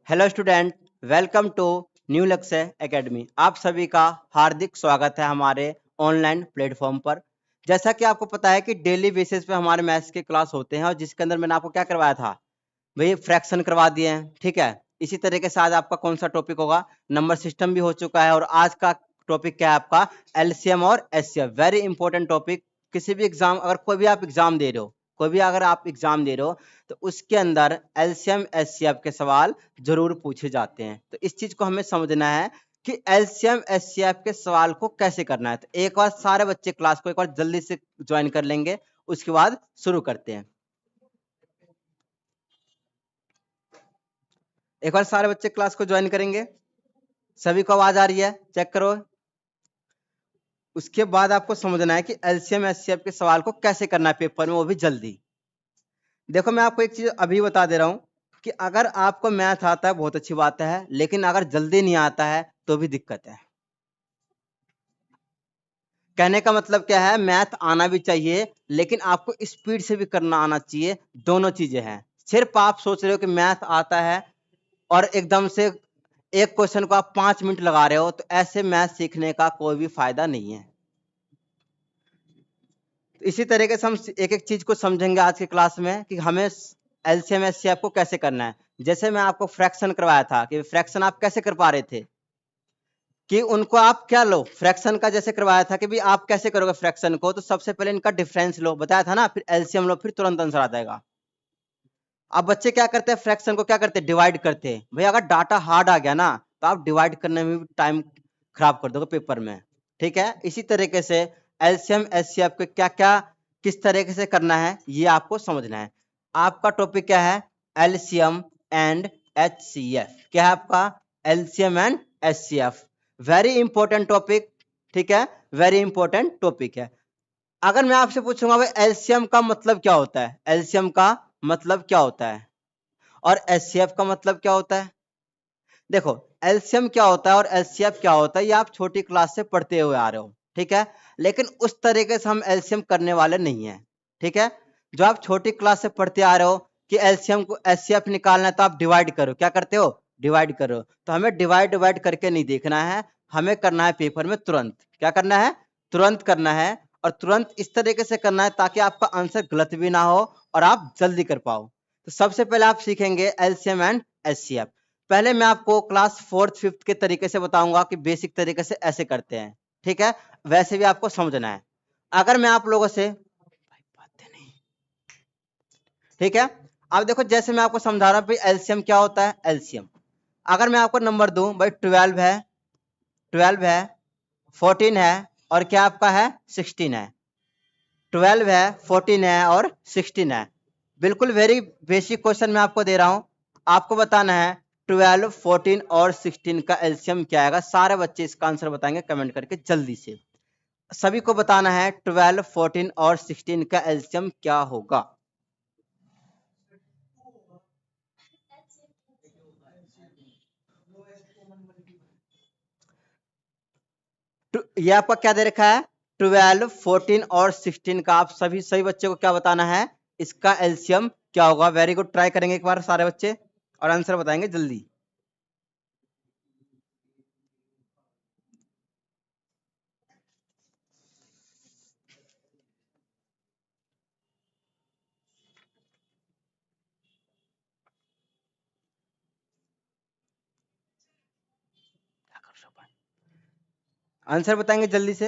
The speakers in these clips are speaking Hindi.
Hello student, welcome to new Lakshya academy. आप सभी का हार्दिक स्वागत है हमारे ऑनलाइन प्लेटफॉर्म पर। जैसा कि आपको पता है कि डेली बेसिस पे हमारे मैथ्स के क्लास होते हैं और जिसके अंदर मैंने आपको क्या करवाया था भाई, फ्रैक्शन करवा दिए हैं। ठीक है, इसी तरीके से आज आपका कौन सा टॉपिक होगा, नंबर सिस्टम भी हो चुका है। और आज का टॉपिक क्या है आपका, एलसीएम और एचसीएफ। Very important topic. किसी भी एग्जाम, अगर कोई भी आप एग्जाम दे रहे हो, कोई भी अगर आप एग्जाम दे रहे हो तो उसके अंदर एलसीएम एचसीएफ के सवाल जरूर पूछे जाते हैं। तो इस चीज को हमें समझना है कि एलसीएम एचसीएफ के सवाल को कैसे करना है। तो एक बार सारे बच्चे क्लास को एक बार जल्दी से ज्वाइन कर लेंगे, उसके बाद शुरू करते हैं। एक बार सारे बच्चे क्लास को ज्वाइन करेंगे। सभी को आवाज आ रही है? चेक करो। उसके बाद आपको समझना है कि एलसीएम एचसीएफ के सवाल को कैसे करना है पेपर में, वो भी जल्दी। देखो, मैं आपको एक चीज अभी बता दे रहा हूं कि अगर आपको मैथ आता है बहुत अच्छी बात है, लेकिन अगर जल्दी नहीं आता है तो भी दिक्कत है। कहने का मतलब क्या है, मैथ आना भी चाहिए लेकिन आपको स्पीड से भी करना आना चाहिए। दोनों चीजें हैं। सिर्फ आप सोच रहे हो कि मैथ आता है और एकदम से एक क्वेश्चन को आप 5 मिनट लगा रहे हो, तो ऐसे मैथ सीखने का कोई भी फायदा नहीं है। तो इसी तरीके से हम एक एक चीज को समझेंगे आज की क्लास में कि हमें एलसीएम एचसीएफ को कैसे करना है। जैसे मैं आपको फ्रैक्शन करवाया था कि फ्रैक्शन आप कैसे कर पा रहे थे, कि उनको आप क्या लो, फ्रैक्शन का जैसे करवाया था कि भी आप कैसे करोगे फ्रैक्शन को, तो सबसे पहले इनका डिफरेंस लो, बताया था ना, फिर एलसीएम लो, फिर तुरंत आंसर आ जाएगा। अब बच्चे क्या करते हैं, फ्रैक्शन को क्या करते हैं, डिवाइड करते हैं। भाई अगर डाटा हार्ड आ गया ना तो आप डिवाइड करने में भी टाइम खराब कर दोगे पेपर में। ठीक है, इसी तरीके से एलसीएम एचसीएफ को क्या क्या किस तरीके से करना है ये आपको समझना है। आपका टॉपिक क्या है, एलसीएम एंड एचसीएफ। क्या है आपका, LCM and HCF. Very important topic. ठीक है, वेरी इंपॉर्टेंट टॉपिक है। अगर मैं आपसे पूछूंगा भाई एलसीएम का मतलब क्या होता है, एलसीएम का मतलब क्या होता है और एचसीएफ का मतलब क्या होता है। देखो, एलसीएम क्या होता है और एचसीएफ क्या होता है ये आप छोटी क्लास से पढ़ते हुए आ रहे हो। ठीक है, लेकिन उस तरीके से हम एलसीएम करने वाले नहीं है। ठीक है, जो आप छोटी क्लास से पढ़ते आ रहे हो कि एलसीएम को एचसीएफ निकालना है तो आप डिवाइड करो, क्या करते हो, डिवाइड करो। तो हमें डिवाइड डिवाइड करके नहीं देखना है, हमें करना है पेपर में तुरंत। क्या करना है, तुरंत करना है। और तुरंत इस तरीके से करना है ताकि आपका आंसर गलत भी ना हो और आप जल्दी कर पाओ। तो सबसे पहले आप सीखेंगे एलसीएम एंड एचसीएफ। पहले मैं आपको क्लास फोर्थ फिफ्थ के तरीके से बताऊंगा कि बेसिक तरीके से ऐसे करते हैं। ठीक है, वैसे भी आपको समझना है। अगर मैं आप लोगों से, ठीक है, अब देखो जैसे मैं आपको समझा रहा हूं भाई एलसीएम क्या होता है। एलसीएम, अगर मैं आपको नंबर दूं भाई 12 है, 12 है, 14 है और क्या आपका है 16 है। 12 है, 14 है और 16 है। बिल्कुल वेरी बेसिक क्वेश्चन मैं आपको दे रहा हूं। आपको बताना है 12, 14 और 16 का एलसीएम क्या आएगा। सारे बच्चे इसका आंसर बताएंगे कमेंट करके जल्दी से। सभी को बताना है 12, 14 और 16 का एलसीएम क्या होगा। ये आपका क्या दे रखा है, 12, 14 और 16 का। आप सभी सभी बच्चे को क्या बताना है, इसका एलसीएम क्या होगा। वेरी गुड, ट्राई करेंगे एक बार सारे बच्चे और आंसर बताएंगे जल्दी। आंसर बताएंगे जल्दी से।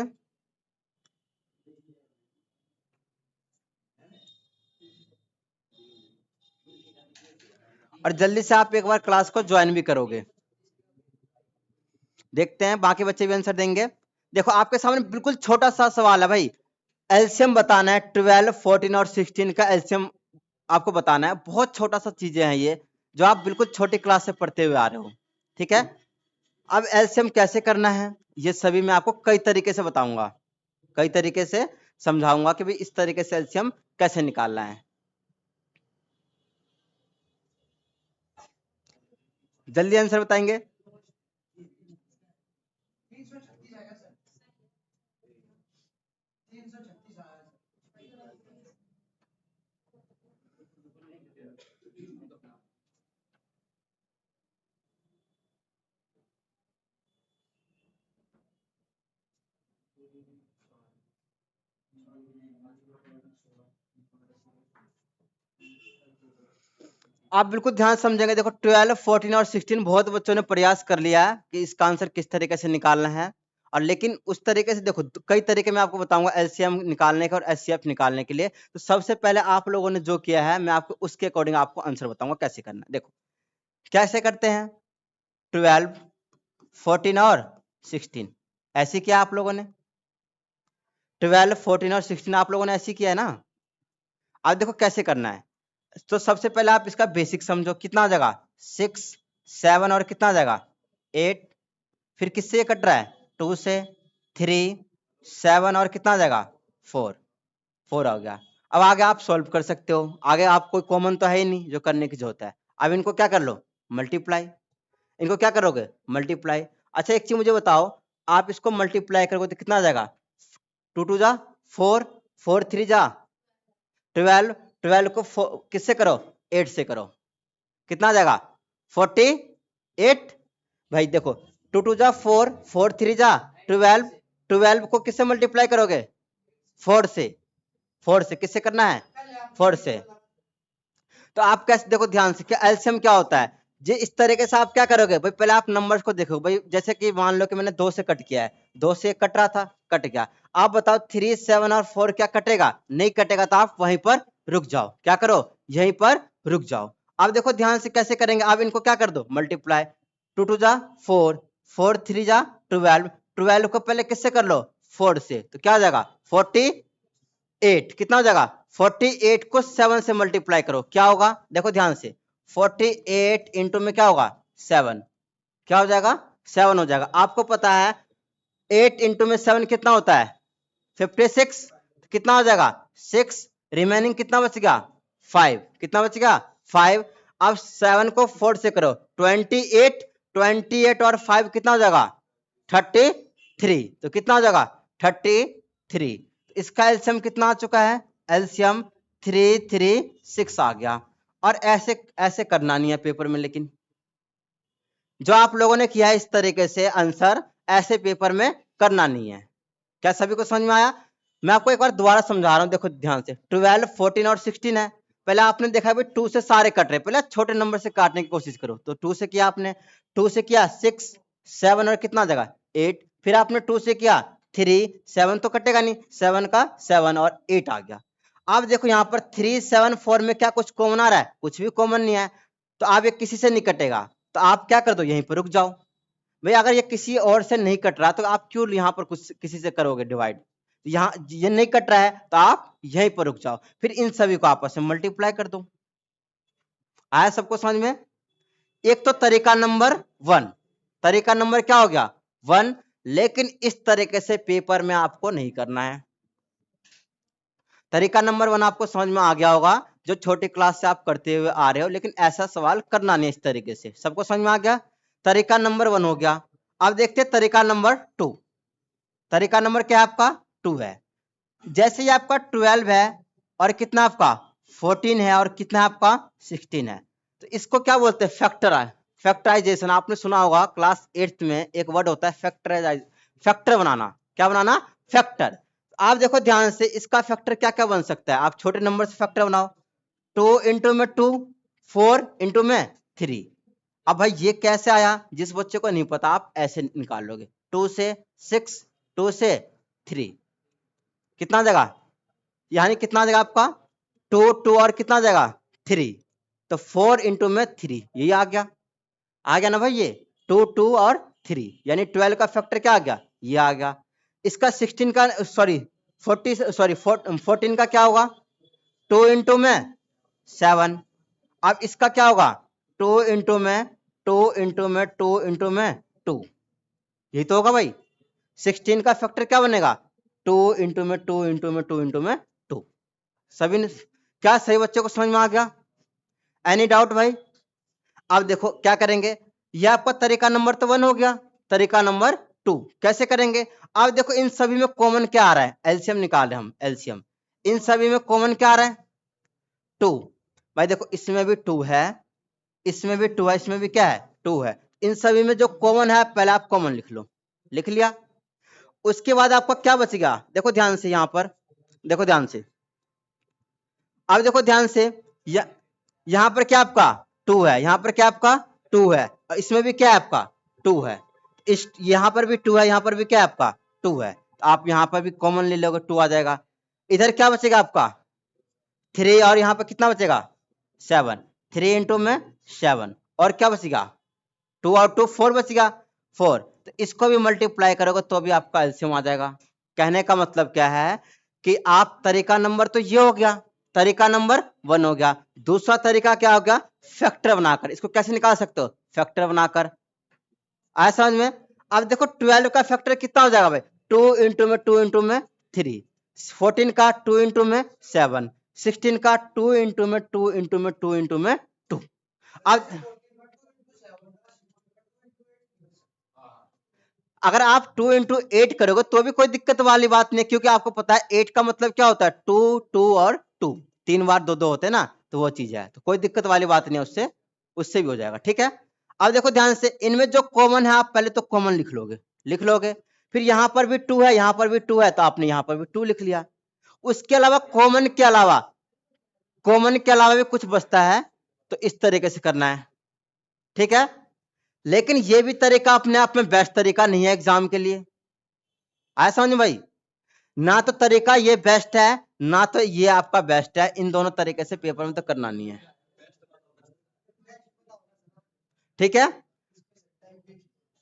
और जल्दी से आप एक बार क्लास को ज्वाइन भी करोगे। देखते हैं बाकी बच्चे भी आंसर देंगे। देखो आपके सामने बिल्कुल छोटा सा सवाल है भाई, एलसीएम बताना है 12, 14 और 16 का एलसीएम आपको बताना है। बहुत छोटा सा चीजें हैं ये, जो आप बिल्कुल छोटी क्लास से पढ़ते हुए आ रहे हो। ठीक है, अब एलसीएम कैसे करना है ये सभी मैं आपको कई तरीके से बताऊंगा, कई तरीके से समझाऊंगा कि भाई इस तरीके से एलसीएम कैसे निकालना है। जल्दी आंसर बताएंगे। आप बिल्कुल ध्यान से समझेंगे। देखो 12, 14 और 16 बहुत बच्चों ने प्रयास कर लिया है कि इसका आंसर किस तरीके से निकालना है, और लेकिन उस तरीके से देखो कई तरीके मैं आपको बताऊंगा एलसीएम निकालने के और एचसीएफ निकालने के लिए। तो सबसे पहले आप लोगों ने जो किया है मैं आपको उसके अकॉर्डिंग आपको आंसर बताऊंगा कैसे करना है। देखो कैसे करते हैं, 12, 14 और 16 ऐसे किया आप लोगों ने, 12, 14 और 16 आप लोगों ने ऐसे किया है ना। अब देखो कैसे करना है। तो सबसे पहले आप इसका बेसिक समझो, कितना आ जाएगा 6, 7 और कितना आ जाएगा 8, फिर किससे ये कट रहा है 2 से, 3, 7 और कितना आ जाएगा 4, 4 आ गया। अब आगे आप सॉल्व कर सकते हो, आगे आप कोई कॉमन तो है ही नहीं जो करने की जरूरत है। अब इनको क्या कर लो मल्टीप्लाई, इनको क्या करोगे मल्टीप्लाई। अच्छा एक चीज मुझे बताओ, आप इसको मल्टीप्लाई करोगे तो कितना आ जाएगा 2 2 जा 4, 4 3 जा 12, 12 को किससे करो 8 से करो, कितना आ जाएगा 48। भाई देखो 2 2 जा 4, 4 3 जा 12, 12 को किससे मल्टीप्लाई करोगे 4 से, 4 से किससे करना है 4 से। तो आप कैसे देखो ध्यान से, क्या एलसीएम क्या होता है जी, इस तरीके से आप क्या करोगे भाई, पहले आप नंबर्स को देखो भाई, जैसे कि मान लो कि मैंने 2 से कट किया है, 2 से कट रहा था कट गया। आप बताओ 3, 7 और 4 क्या कटेगा, नहीं कटेगा, तो आप वहीं पर रुक जाओ, क्या करो यहीं पर रुक जाओ। अब देखो ध्यान से कैसे करेंगे, आप इनको क्या कर दो मल्टीप्लाई, 2 2 जा 4, 4 3 जा 12, 12 को पहले किससे कर लो 4 से, तो क्या आ जाएगा 48, कितना हो जाएगा 48 को 7 से मल्टीप्लाई करो, क्या होगा देखो ध्यान से, 48 इंटू में क्या होगा 7, क्या हो जाएगा 7 हो जाएगा। आपको पता है 8 इंटू में 7 कितना होता है 56, कितना हो जाएगा 6, रिमेनिंग कितना बच गया 5, कितना बच गया 5। अब 7 को 4 से करो 28, 28 और 5 कितना हो जाएगा 33, तो कितना हो जाएगा 33। इसका एलसीएम कितना आ चुका है, एलसीएम 336 आ गया। और ऐसे ऐसे करना नहीं है पेपर में, लेकिन जो आप लोगों ने किया है इस तरीके से आंसर ऐसे पेपर में करना नहीं है। क्या सभी को समझ में आया? मैं आपको एक बार दोबारा समझा रहा हूं, देखो ध्यान से। 12, 14 और 16 है, पहले आपने देखा भाई 2 से सारे कट रहे, पहले छोटे नंबर से काटने की कोशिश करो। तो 2 से किया आपने, 2 से किया 6, 7 और कितना जगह 8, फिर आपने 2 से किया 3, 7 तो कटेगा नहीं, 7 का 7 और 8 आ गया। अब देखो यहाँ पर 3, 7, 4 में क्या कुछ कॉमन आ रहा है, कुछ भी कॉमन नहीं है, तो आप ये किसी से नहीं कटेगा, तो आप क्या कर दो यहीं पर रुक जाओ। भाई अगर ये किसी और से नहीं कट रहा तो आप क्यों यहाँ पर कुछ किसी से करोगे डिवाइड, यहाँ ये नहीं कट रहा है तो आप यहीं पर रुक जाओ, फिर इन सभी को आपस में मल्टीप्लाई कर दो। आया सबको समझ में? एक तो तरीका नंबर 1, तरीका नंबर क्या हो गया 1, लेकिन इस तरीके से पेपर में आपको नहीं करना है। तरीका नंबर 1 आपको समझ में आ गया होगा, जो छोटी क्लास से आप करते हुए आ रहे हो, लेकिन ऐसा सवाल करना नहीं इस तरीके से। सबको समझ में आ गया? तरीका नंबर 1 हो गया। अब देखते हैं तरीका नंबर 2। तरीका नंबर क्या है आपका 2 है। जैसे ही आपका 12 है और कितना आपका 14 है और कितना आपका 16 है, तो इसको क्या बोलते हैं फैक्टराइजेशन। आपने सुना होगा क्लास 8th में एक वर्ड होता है फैक्टर बनाना। क्या बनाना? फैक्टर। आप देखो ध्यान से, इसका फैक्टर क्या क्या बन सकता है, आप छोटे नंबर से फैक्टर बनाओ। 2 इंटू में 2, 4 इंटू में 3। अब भाई ये कैसे आया, जिस बच्चे को नहीं पता आप ऐसे निकाल लोगे, 2 से 6, 2 से 3, कितना जगह, यानी कितना जगह आपका 2, 2 और कितना जगह 3, तो 4 इंटू में 3, यही आ गया ना भाई, ये 2, 2 और 3, यानी 12 का फैक्टर क्या आ गया, ये आ गया। इसका 16 का 14 का क्या होगा 2 इंटू में 7। अब इसका क्या होगा 2 इंटू में 2 इंटू में 2 इंटू में 2, यही तो होगा भाई। 16 का फैक्टर क्या बनेगा 2 इंटू में 2 इंटू में 2 इंटू में 2। सभी ने, क्या सही बच्चों को समझ में आ गया? एनी डाउट भाई? अब देखो क्या करेंगे, यह आपका तरीका नंबर तो 1 हो गया। तरीका नंबर 2 कैसे करेंगे? अब देखो इन सभी में कॉमन क्या आ रहा है, एलसीएम निकाल रहे हैं हम, एलसीएम। इन सभी में कॉमन क्या आ रहा है 2। भाई देखो इसमें भी 2 है, इसमें भी 2 है, इसमें भी क्या है 2 है। इन सभी में जो कॉमन है पहले आप कॉमन लिख लो, लिख लिया। उसके बाद आपका क्या बच गया, देखो ध्यान से, यहां पर देखो ध्यान से, अब देखो ध्यान से, यहाँ पर क्या आपका 2 है, यहाँ पर क्या आपका 2 है, और इसमें भी क्या है आपका 2 है, इस यहाँ पर भी 2 है, यहाँ पर भी क्या है आपका 2 है, तो आप यहाँ पर भी कॉमन ले लोगे 2 आ जाएगा। इधर क्या बचेगा आपका 3, और यहाँ पर कितना बचेगा 7, 3 इंटू में 7, और क्या बचेगा 2 और 2 4 बचेगा 4, तो इसको भी मल्टीप्लाई करोगे तो भी आपका एलसीएम आ जाएगा। कहने का मतलब क्या है कि आप तरीका नंबर तो ये हो गया, तरीका नंबर 1 हो गया, दूसरा तरीका क्या हो गया फैक्टर बनाकर, इसको कैसे निकाल सकते हो फैक्टर बनाकर, आया समझ में। अब देखो 12 का फैक्टर कितना हो जाएगा भाई 2 इंटू में 2 इंटू में 3, 14 का 2 इंटू में 7, 16 का 2 इंटू में 2 इंटू में 2 इंटू में 2। अब अगर आप 2 इंटू 8 करोगे तो भी कोई दिक्कत वाली बात नहीं, क्योंकि आपको पता है 8 का मतलब क्या होता है 2 2 और 2, 3 बार 2 2 होते हैं ना, तो वो चीज है, तो कोई दिक्कत वाली बात नहीं है, उससे उससे भी हो जाएगा। ठीक है, अब देखो ध्यान से, इनमें जो कॉमन है आप पहले तो कॉमन लिख लोगे, फिर यहाँ पर भी 2 है, यहाँ पर भी 2 है, तो आपने यहाँ पर भी 2 लिख लिया। उसके अलावा कॉमन के अलावा भी कुछ बचता है, तो इस तरीके से करना है। ठीक है, लेकिन ये भी तरीका अपने आप में बेस्ट तरीका नहीं है एग्जाम के लिए, आया समझ में भाई। ना तो तरीका ये बेस्ट है, ना तो ये आपका बेस्ट है, इन दोनों तरीके से पेपर में तो करना नहीं है। ठीक है,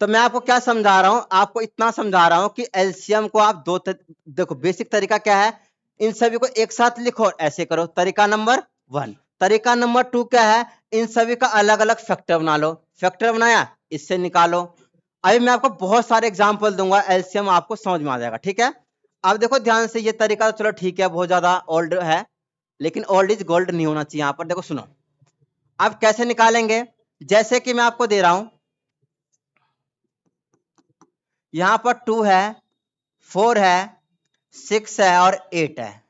तो मैं आपको क्या समझा रहा हूं, आपको इतना समझा रहा हूं कि एलसीएम को आप देखो बेसिक तरीका क्या है, इन सभी को एक साथ लिखो और ऐसे करो, तरीका नंबर 1। तरीका नंबर 2 क्या है, इन सभी का अलग अलग फैक्टर बना लो, फैक्टर बनाया इससे निकालो। अभी मैं आपको बहुत सारे एग्जाम्पल दूंगा, एलसीएम आपको समझ में आ जाएगा। ठीक है, अब देखो ध्यान से, ये तरीका तो चलो ठीक है बहुत ज्यादा ओल्ड है, लेकिन ओल्ड इज गोल्ड नहीं होना चाहिए। यहाँ पर देखो सुनो, अब कैसे निकालेंगे, जैसे कि मैं आपको दे रहा हूं, यहां पर 2 है, 4 है, 6 है और 8 है।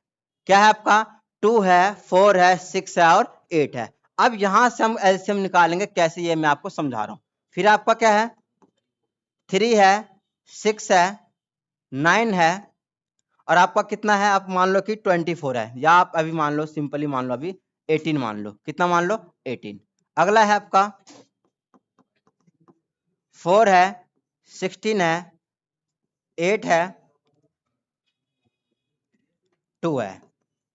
क्या है आपका 2 है, 4 है, 6 है और 8 है। अब यहां से हम एलसीएम निकालेंगे कैसे, ये मैं आपको समझा रहा हूं। फिर आपका क्या है 3 है, 6 है, 9 है, और आपका कितना है, आप मान लो कि 24 है, या आप अभी मान लो सिंपली मान लो अभी 18 मान लो, कितना मान लो 18। अगला है आपका 4 है, 16 है, 8 है, 2 है,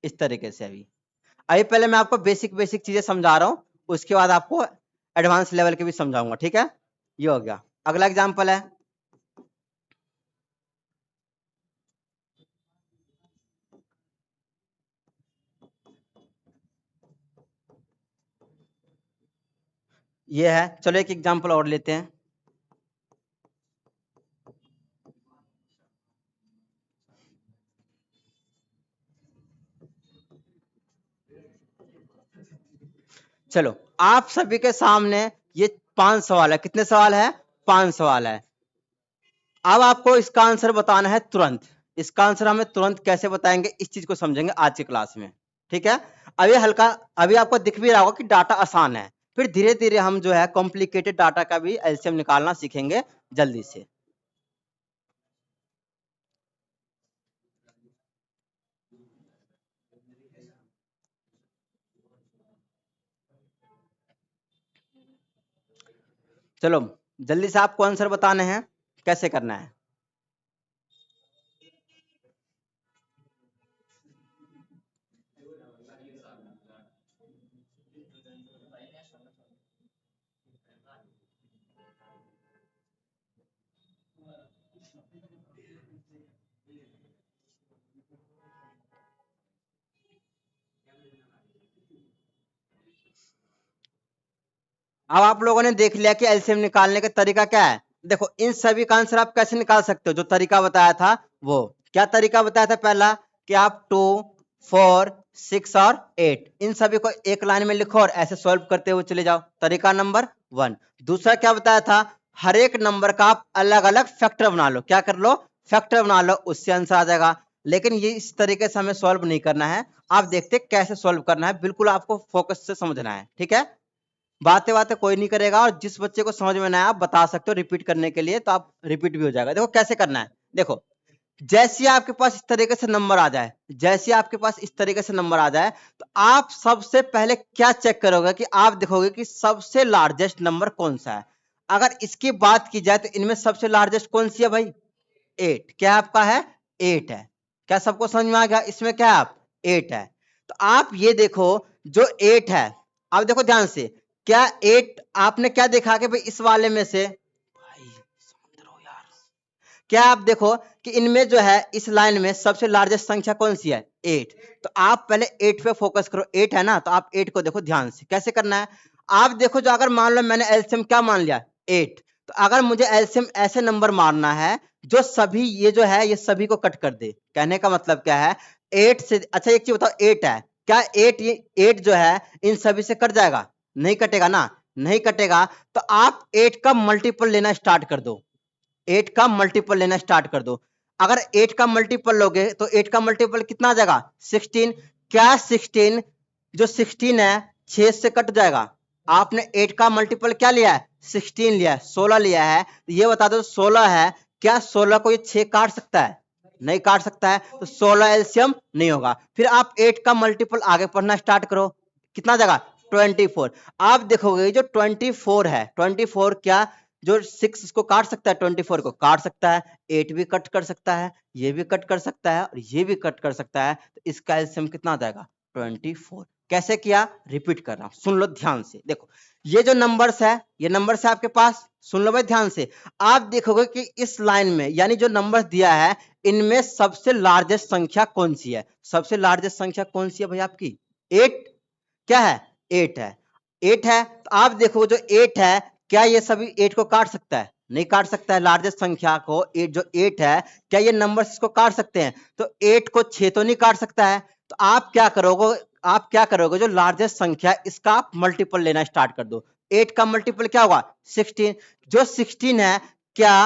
इस तरीके से। अभी पहले मैं आपको बेसिक बेसिक चीजें समझा रहा हूं, उसके बाद आपको एडवांस लेवल के भी समझाऊंगा। ठीक है, ये हो गया। अगला एग्जांपल है, ये है, चलो एक एग्जांपल और लेते हैं। चलो आप सभी के सामने ये 5 सवाल है, कितने सवाल है 5 सवाल है। अब आपको इसका आंसर बताना है तुरंत, इसका आंसर हमें तुरंत कैसे बताएंगे, इस चीज को समझेंगे आज की क्लास में। ठीक है, अभी हल्का, अभी आपको दिख भी रहा होगा कि डाटा आसान है, फिर धीरे धीरे हम जो है कॉम्प्लिकेटेड डाटा का भी एलसीएम निकालना सीखेंगे जल्दी से। चलो जल्दी से आपको आंसर बताने हैं, कैसे करना है। अब आप लोगों ने देख लिया कि एलसीएम निकालने का तरीका क्या है। देखो इन सभी का आंसर आप कैसे निकाल सकते हो, जो तरीका बताया था वो क्या तरीका बताया था, पहला कि आप 2 4 6 और 8 इन सभी को एक लाइन में लिखो और ऐसे सॉल्व करते हुए चले जाओ, तरीका नंबर 1। दूसरा क्या बताया था, हर एक नंबर का आप अलग अलग फैक्टर बना लो, क्या कर लो फैक्टर बना लो, उससे आंसर आ जाएगा। लेकिन ये इस तरीके से हमें सॉल्व नहीं करना है, आप देखते कैसे सॉल्व करना है, बिल्कुल आपको फोकस से समझना है। ठीक है, बातें बातें कोई नहीं करेगा, और जिस बच्चे को समझ में ना आए आप बता सकते हो रिपीट करने के लिए, तो आप रिपीट भी हो जाएगा। देखो कैसे करना है, देखो जैसे आपके पास इस तरीके से नंबर आ जाए, जैसे आपके पास इस तरीके से नंबर आ जाए, तो आप सबसे पहले क्या चेक करोगे कि आप देखोगे कि सबसे लार्जेस्ट नंबर कौन सा है। अगर इसकी बात की जाए तो इनमें सबसे लार्जेस्ट कौन सी है भाई? 8। क्या आपका है? 8 है। क्या सबको समझ में आ गया? इसमें क्या है? आप 8 है। तो आप ये देखो जो 8 है, आप देखो ध्यान से, क्या 8 आपने क्या देखा कि भाई इस वाले में से, क्या आप देखो कि इनमें जो है इस लाइन में सबसे लार्जेस्ट संख्या कौन सी है? 8। तो आप पहले 8 पे फोकस करो। 8 है ना, तो आप 8 को देखो ध्यान से। कैसे करना है? आप देखो, जो अगर मान लो मैंने एलसीएम क्या मान लिया? 8। तो अगर मुझे एलसीएम ऐसे नंबर मारना है जो सभी ये जो है ये सभी को कट कर दे। कहने का मतलब क्या है? 8 से, अच्छा एक चीज बताओ, 8 है, क्या 8 ये 8 जो है इन सभी से कट जाएगा? नहीं कटेगा ना, नहीं कटेगा। तो आप 8 का मल्टीपल लेना स्टार्ट कर दो। 8 का मल्टीपल लेना स्टार्ट कर दो। अगर 8 का मल्टीपल लोगे तो 8 का मल्टीपल कितना आ जाएगा? 16। क्या 16 जो 16 है 6 से कट जाएगा? आपने 8 का मल्टीपल क्या लिया है? 16 लिया है, 16 लिया है। तो ये बता दो 16 है, क्या 16 को ये 6 काट सकता है? नहीं काट सकता है, तो 16 एलसीएम नहीं होगा। फिर आप 8 का मल्टीपल आगे पढ़ना स्टार्ट करो, कितना जाएगा? 24। आप देखोगे जो 24 है, 24 क्या जो 6 इसको काट सकता है? 24 को काट सकता है। 8 भी कट कर सकता है, ये भी कट कर सकता है और ये भी कट कर सकता है। तो इसका एलसीएम कितना आ जाएगा? 24। कैसे किया? रिपीट कर रहा हूं, सुन लो ध्यान से। देखो ये जो नंबर्स है, ये नंबर्स है आपके पास, सुन लो भाई ध्यान से। आप देखोगे कि इस लाइन में यानी जो नंबर दिया है इनमें सबसे लार्जेस्ट संख्या कौन सी है? सबसे लार्जेस्ट संख्या कौन सी है भाई आपकी? 8। क्या है? 8 है। 8 है, तो आप देखो जो 8 है, क्या ये सभी 8 को काट सकता है? नहीं काट सकता है। लार्जेस्ट संख्या को 8, जो 8 है, क्या ये नंबर्स इसको काट सकते हैं? तो 8 को 6 तो नहीं काट सकता है। तो आप क्या करोगे? आप क्या करोगे, जो लार्जेस्ट संख्या इसका आप मल्टीपल लेना स्टार्ट कर दो। 8 का मल्टीपल क्या होगा? 16। जो 16 है, क्या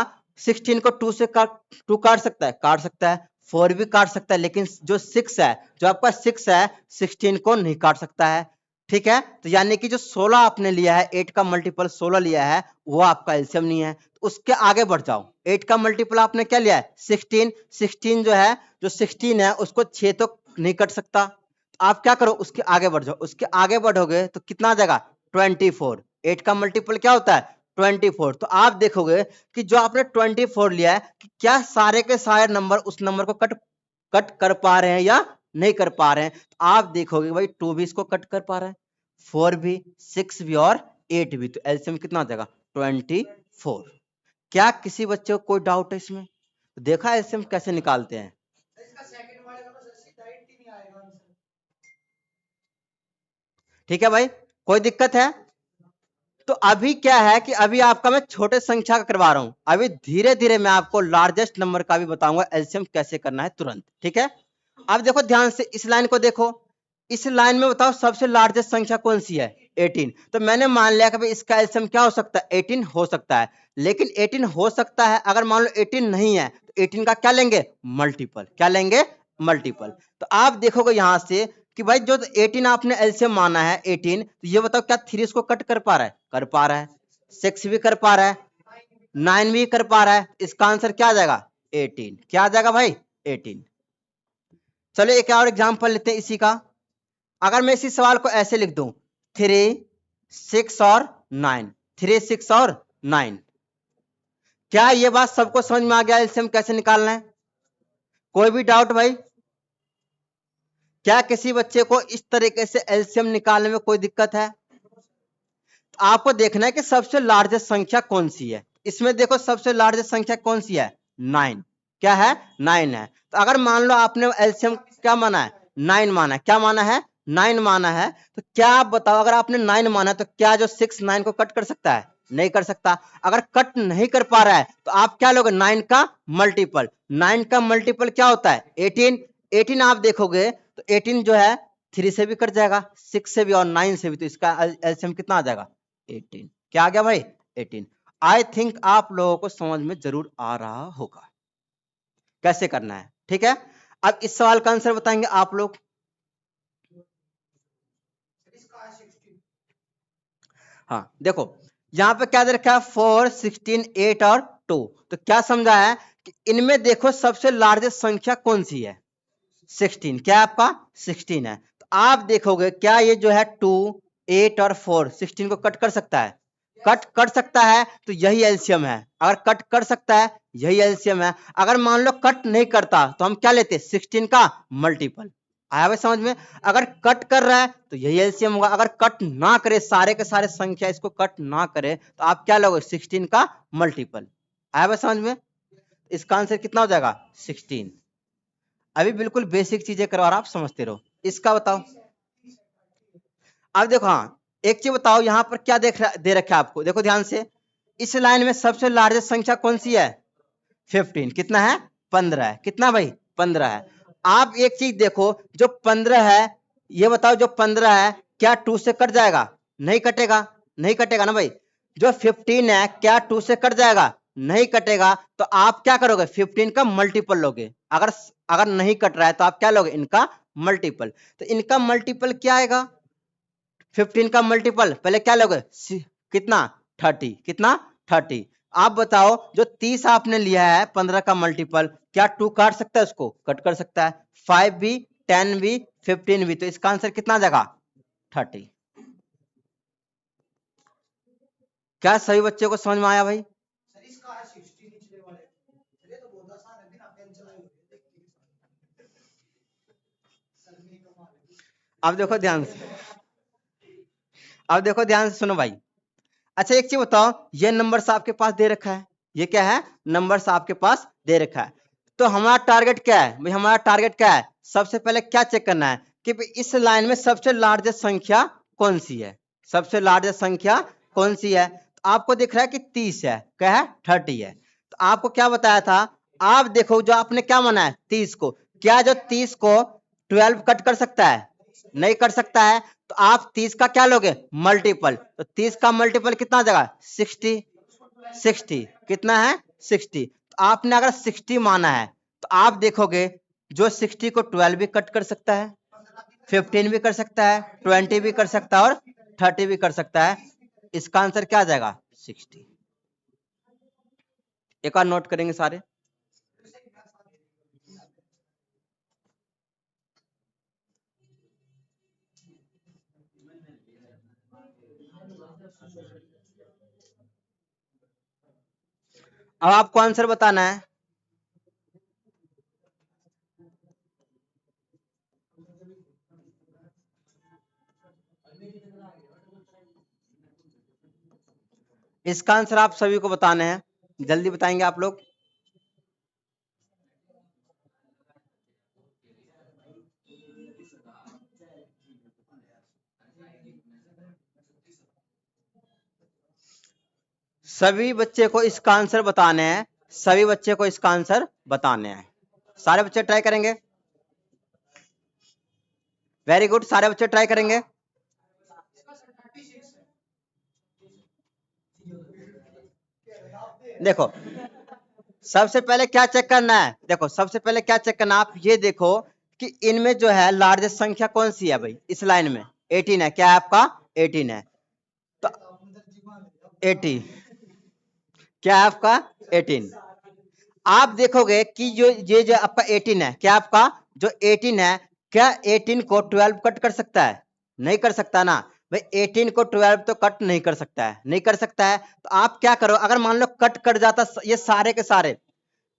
16 को 2 से काट सकता है? काट सकता है। 4 भी काट सकता है, लेकिन जो 6 है, जो आपका 6 है, 16 को नहीं काट सकता है। ठीक है, तो यानी कि जो 16 आपने लिया है, 8 का मल्टीपल 16 लिया है, वो आपका एलसीएम नहीं है। तो उसके आगे बढ़ जाओ। 8 का मल्टीपल आपने क्या लिया है? 16। 16 जो है, जो 16 है उसको 6 तो नहीं कट सकता। तो आप क्या करो, उसके आगे बढ़ जाओ। उसके आगे बढ़ोगे तो कितना आ जाएगा? 24। 8 का मल्टीपल क्या होता है? 24। तो आप देखोगे कि जो आपने 24 लिया है, कि क्या सारे के सारे नंबर उस नंबर को कट कर पा रहे हैं या नहीं कर पा रहे हैं? तो आप देखोगे भाई 2 भी इसको कट कर पा रहे हैं, 4 भी, 6 भी और 8 भी। तो एलसीएम कितना आ जाएगा? 24। क्या किसी बच्चे को कोई डाउट है इसमें? तो देखा एलसीएम कैसे निकालते हैं? ठीक है भाई, कोई दिक्कत है? तो अभी क्या है कि अभी आपका मैं छोटे संख्या का करवा रहा हूं, अभी धीरे धीरे मैं आपको लार्जेस्ट नंबर का भी बताऊंगा एलसीएम कैसे करना है तुरंत। ठीक है, अब देखो ध्यान से, इस लाइन को देखो। इस लाइन में बताओ सबसे लार्जेस्ट संख्या कौन सी है? 18। तो मैंने मान लिया कि भाई इसका एलसीएम क्या हो सकता है? 18 हो सकता है। लेकिन 18 हो सकता है, अगर मान लो 18 नहीं है तो 18 का क्या लेंगे? मल्टीपल। क्या लेंगे? मल्टीपल। तो आप देखोगे यहां से कि भाई जो 18 आपने एलसीएम माना है 18, तो ये बताओ क्या 3 इसको कट कर पा रहा है? कर पा रहा है। 6 भी कर पा रहा है, 9 भी कर पा रहा है। इसका आंसर क्या आ जाएगा? 18। क्या आ जाएगा भाई? 18। चलो एक और एग्जांपल लेते हैं इसी का। अगर मैं इसी सवाल को ऐसे लिख दूं, 3, 6 और 9, 3, 6 और 9, क्या ये बात सबको समझ में आ गया एलसीएम कैसे निकालना है? कोई भी डाउट भाई? क्या किसी बच्चे को इस तरीके से एलसीएम निकालने में कोई दिक्कत है? तो आपको देखना है कि सबसे लार्जेस्ट संख्या कौन सी है। इसमें देखो सबसे लार्जेस्ट संख्या कौन सी है? 9। क्या है? 9 है। तो अगर मान लो आपने एलसीएम क्या माना है? 9 माना है। क्या माना है? 9 माना है। तो क्या आप बताओ, अगर आपने 9 माना है तो क्या जो 6 9 को कट कर सकता है? नहीं कर सकता। अगर कट नहीं कर पा रहा है तो आप क्या लोगे? 9 का मल्टीपल। 9 का मल्टीपल क्या होता है? 18। 18 आप देखोगे तो 18 जो है 3 से भी कट जाएगा, 6 से भी और 9 से भी। तो इसका एलसीएम कितना आ जाएगा? 18। क्या आ गया भाई? 18। आई थिंक आप लोगों को समझ में जरूर आ रहा होगा कैसे करना है। ठीक है, अब इस सवाल का आंसर बताएंगे आप लोग। हाँ देखो, यहां पे क्या दे रखा है? 4, 16, 8 और 2। तो क्या समझा है कि इनमें देखो सबसे लार्जेस्ट संख्या कौन सी है, 16। क्या आपका 16 है। तो आप देखोगे क्या ये जो है 2, 8 और 4 16 को कट कर सकता है, कट कर सकता है, तो यही एलसीएम है। अगर कट कर सकता है यही एलसीएम है। अगर मान लो कट नहीं करता तो हम क्या लेते, 16 का मल्टीपल। आया भाई समझ में। अगर कट कर रहा है तो यही एलसीएम होगा। अगर कट ना करे, सारे के सारे संख्या इसको कट ना करे, तो आप क्या लोगे, 16 का मल्टीपल। आया भाई समझ में। इसका आंसर कितना हो जाएगा, 16। अभी बिल्कुल बेसिक चीजें करवा रहा, आप समझते रहो। इसका बताओ। अब देखो, हाँ एक चीज बताओ, यहां पर क्या दे रखा है आपको, देखो ध्यान से। इस लाइन में सबसे लार्जेस्ट संख्या कौन सी है, 15। कितना है, 15 है। कितना भाई, 15 है। आप एक चीज देखो, जो 15 है, ये बताओ जो 15 है क्या 2 से कट जाएगा, नहीं कटेगा, नहीं कटेगा ना भाई। जो 15 है क्या 2 से कट जाएगा, नहीं कटेगा। तो आप क्या करोगे, 15 का मल्टीपल लोगे। अगर अगर नहीं कट रहा है तो आप क्या लोगे, इनका मल्टीपल। तो इनका मल्टीपल क्या आएगा, 15 का मल्टीपल पहले क्या लोगे, कितना, 30। कितना, 30। आप बताओ जो 30 आपने लिया है 15 का मल्टीपल, क्या 2 काट सकता है, उसको कट कर सकता है, 5 भी, 10 भी, 15 भी। तो इसका आंसर कितना आ जाएगा, 30। क्या सभी बच्चों को समझ में आया भाई। अब देखो ध्यान से, अब देखो ध्यान से सुनो भाई। अच्छा एक चीज बताओ, ये नंबर्स आपके पास दे रखा है, ये क्या है, नंबर्स आपके पास दे रखा है। तो हमारा टारगेट क्या है भाई, हमारा टारगेट क्या है, सबसे पहले क्या चेक करना है कि इस लाइन में सबसे लार्जेस्ट संख्या कौन सी है, सबसे लार्जेस्ट संख्या कौन सी है। तो आपको दिख रहा है कि 30 है, क्या है, 30 है। तो आपको क्या बताया था, आप देखो जो आपने क्या माना है 30 को, क्या जो 30 को 12 कट कर सकता है, नहीं कर सकता है। तो आप 30 का क्या लोगे, मल्टीपल। तो 30 का मल्टीपल कितना आ जाएगा, 60। 60 कितना है, 60। तो आपने अगर 60 माना है तो आप देखोगे जो 60 को 12 भी कट कर सकता है, 15 भी कर सकता है, 20 भी कर सकता है और 30 भी कर सकता है। इसका आंसर क्या आ जाएगा, 60। एक बार नोट करेंगे सारे। अब आपको आंसर बताना है। इसका आंसर आप सभी को बताना है, जल्दी बताएंगे आप लोग। सभी बच्चे को इसका आंसर बताने हैं, सभी बच्चे को इसका आंसर बताने हैं। सारे बच्चे ट्राई करेंगे, वेरी गुड, सारे बच्चे ट्राई करेंगे। देखो सबसे पहले क्या चेक करना है, देखो सबसे पहले क्या चेक करना, आप ये देखो कि इनमें जो है लार्जेस्ट संख्या कौन सी है भाई, इस लाइन में 18 है, क्या है आपका 18 है। तो 80 क्या है आपका 18। आप देखोगे कि जो ये जो आपका 18 है, क्या आपका जो 18 है, क्या 18 को 12 कट कर सकता है, नहीं कर सकता ना भाई। 18 को 12 तो कट नहीं कर सकता है, नहीं कर सकता है। तो आप क्या करो, अगर मान लो कट कर जाता ये सारे के सारे,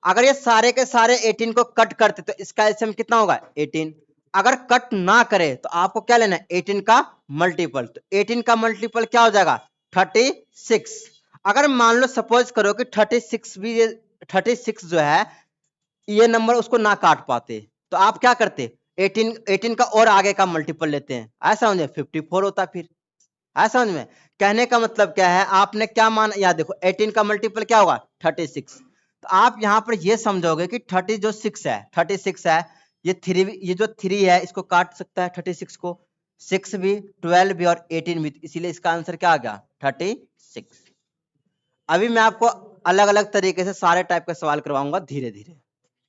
अगर ये सारे के सारे 18 को कट करते तो इसका एलसीएम कितना होगा, 18। अगर कट ना करे तो आपको क्या लेना है, 18 का मल्टीपल। तो 18 का मल्टीपल क्या हो जाएगा, 36। अगर मान लो सपोज करो कि 36 भी, 36 जो है ये नंबर उसको ना काट पाते, तो आप क्या करते, 18 का और आगे का मल्टीपल लेते हैं, ऐसा समझे 54 होता फिर। ऐसा समझ में। कहने का मतलब क्या है, आपने क्या माना, याद देखो 18 का मल्टीपल क्या होगा, 36। तो आप यहां पर ये समझोगे कि 30 जो 6 है, 36 है, ये 3, ये जो 3 है इसको काट सकता है 36 को, 6 भी, 12 भी और 18 भी। इसीलिए इसका आंसर क्या आ गया, 36। अभी मैं आपको अलग अलग तरीके से सारे टाइप के सवाल करवाऊंगा धीरे धीरे,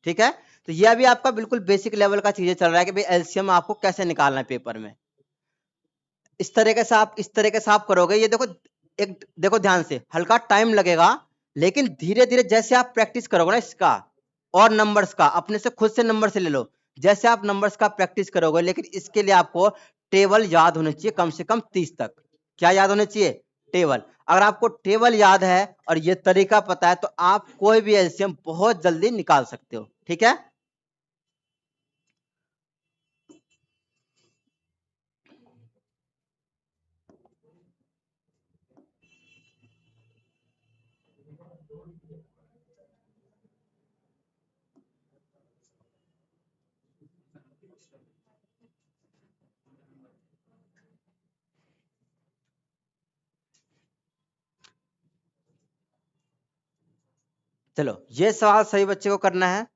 ठीक है। तो ये अभी आपका बिल्कुल बेसिक लेवल का चीजें चल रहा है कि भाई एलसीएम आपको कैसे निकालना है पेपर में। इस तरीके से आप करोगे, ये देखो, एक देखो ध्यान से, हल्का टाइम लगेगा लेकिन धीरे धीरे जैसे आप प्रैक्टिस करोगे ना इसका और नंबर्स का, अपने से खुद से नंबर से ले लो, जैसे आप नंबर्स का प्रैक्टिस करोगे, लेकिन इसके लिए आपको टेबल याद होने चाहिए कम से कम 30 तक। क्या याद होने चाहिए? टेबल। अगर आपको टेबल याद है और ये तरीका पता है तो आप कोई भी एलसीएम बहुत जल्दी निकाल सकते हो। ठीक है, चलो ये सवाल सही बच्चे को करना है।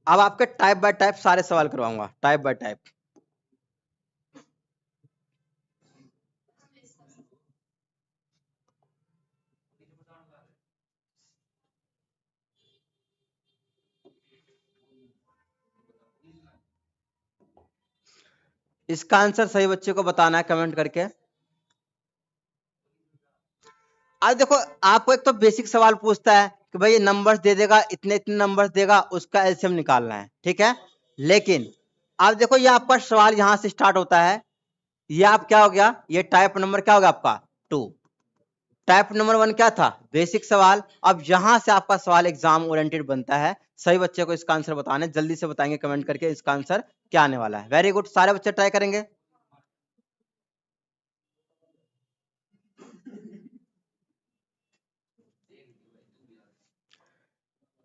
अब आपके टाइप बाय टाइप सारे सवाल करवाऊंगा, टाइप बाय टाइप। इसका आंसर सही बच्चे को बताना है कमेंट करके। आज देखो आपको एक तो बेसिक सवाल पूछता है कि भाई ये नंबर्स दे देगा, इतने इतने नंबर्स देगा, उसका एलसीएम निकालना है। ठीक है, लेकिन आप देखो ये आपका सवाल यहां से स्टार्ट होता है, ये आप क्या हो गया, ये टाइप नंबर क्या हो गया आपका 2। टाइप नंबर 1 क्या था? बेसिक सवाल। अब यहां से आपका सवाल एग्जाम ओरिएंटेड बनता है। सही बच्चे को इसका आंसर बताना है, जल्दी से बताएंगे कमेंट करके इसका आंसर क्या आने वाला है। वेरी गुड, सारे बच्चे ट्राई करेंगे।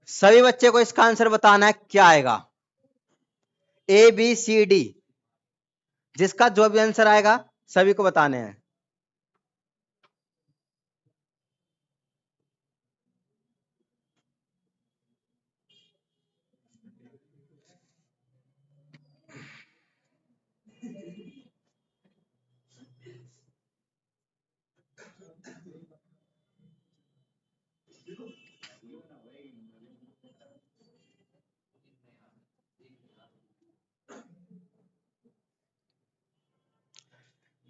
सभी बच्चे को इसका आंसर बताना है क्या आएगा, ए बी सी डी, जिसका जो भी आंसर आएगा सभी को बताने हैं।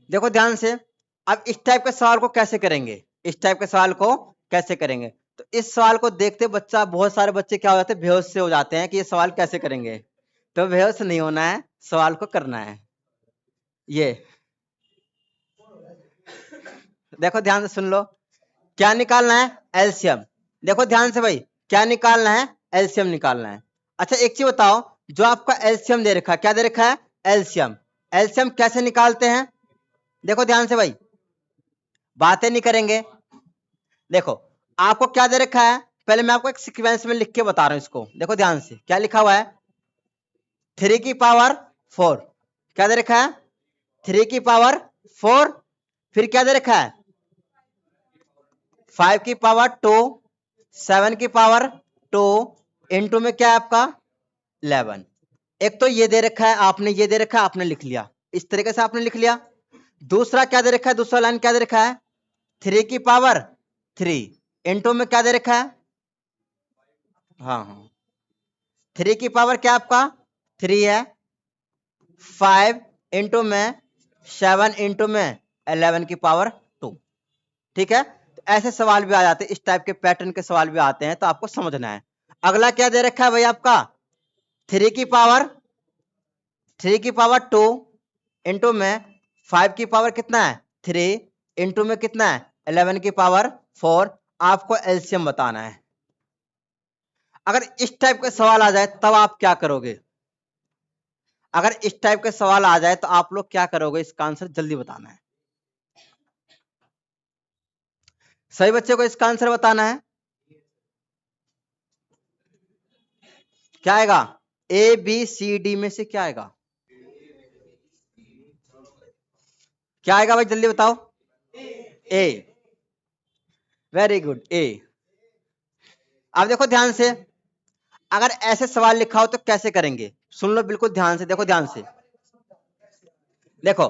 देखो ध्यान से, अब इस टाइप के सवाल को कैसे करेंगे, इस टाइप के सवाल को कैसे करेंगे? तो इस सवाल को देखते बच्चा, बहुत सारे बच्चे क्या हो जाते हैं, बेहोश से हो जाते हैं कि ये सवाल कैसे करेंगे। तो बेहोश नहीं होना है, सवाल को करना है। ये देखो ध्यान से सुन लो, क्या निकालना है? एलसीएम। देखो ध्यान से भाई, क्या निकालना है? एलसीएम निकालना है। अच्छा एक चीज बताओ, जो आपका एलसीएम दे रखा है, क्या दे रखा है? एलसीएम। एलसीएम कैसे निकालते हैं? देखो ध्यान से भाई, बातें नहीं करेंगे। देखो आपको क्या दे रखा है, पहले मैं आपको एक सीक्वेंस में लिख के बता रहा हूं इसको। देखो ध्यान से, क्या लिखा हुआ है? 3 की पावर 4। क्या दे रखा है? 3 की पावर 4। फिर क्या दे रखा है? 5 की पावर 2, 7 की पावर 2, इनटू में क्या है आपका 11। एक तो ये दे रखा है, आपने ये दे रखा है, आपने लिख लिया, इस तरीके से आपने लिख लिया। दूसरा क्या दे रखा है, दूसरा लाइन क्या दे रखा है? 3 की पावर 3, इनटू में क्या दे रखा है? हाँ हाँ, 3 की पावर क्या आपका 3 है, 5 इंटू में 7 इंटू में 11 की पावर 2। ठीक है, तो ऐसे सवाल भी आ जाते हैं, इस टाइप के पैटर्न के सवाल भी आते हैं, तो आपको समझना है। अगला क्या दे रखा है भाई आपका? 3 की पावर 2 इंटू में 5 की पावर कितना है 3, इंटू में कितना है 11 की पावर 4। आपको एलसीएम बताना है। अगर इस टाइप के सवाल आ जाए तब आप क्या करोगे? अगर इस टाइप के सवाल आ जाए तो आप लोग क्या करोगे, इसका आंसर जल्दी बताना है। सही बच्चे को इसका आंसर बताना है। क्या आएगा? ए बी सी डी में से क्या आएगा? क्या आएगा भाई, जल्दी बताओ। ए, वेरी गुड, ए। अब देखो ध्यान से, अगर ऐसे सवाल लिखा हो तो कैसे करेंगे, सुन लो बिल्कुल ध्यान से। देखो ध्यान से, देखो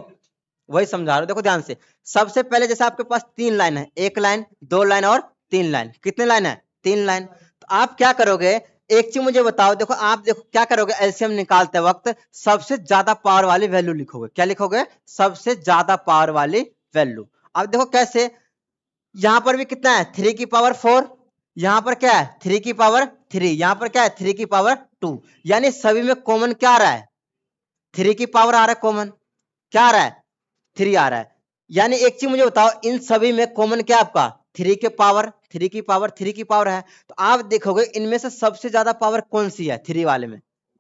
वही समझा रहा हूं, देखो ध्यान से। सबसे पहले जैसे आपके पास 3 लाइन है, 1 लाइन 2 लाइन और 3 लाइन। कितने लाइन है? 3 लाइन। तो आप क्या करोगे, एक चीज मुझे बताओ। देखो आप देखो क्या करोगे, एलसीएम निकालते वक्त सबसे ज्यादा पावर वाली वैल्यू लिखोगे। क्या लिखोगे? सबसे ज्यादा पावर वाली वैल्यू। अब देखो कैसे, यहां पर भी कितना है 3 की पावर 4, यहां पर क्या है 3 की पावर 3, यहां पर क्या है 3 की पावर 2, यानी सभी में कॉमन क्या आ रहा है 3 की पावर आ रहा है, कॉमन क्या आ रहा है 3 आ रहा है। यानी एक चीज मुझे बताओ, इन सभी में कॉमन क्या आपका 3 के पावर 3 की पावर 3 की पावर है, तो आप देखोगे इनमें से सबसे ज्यादा पावर कौन सी है 3 वाले में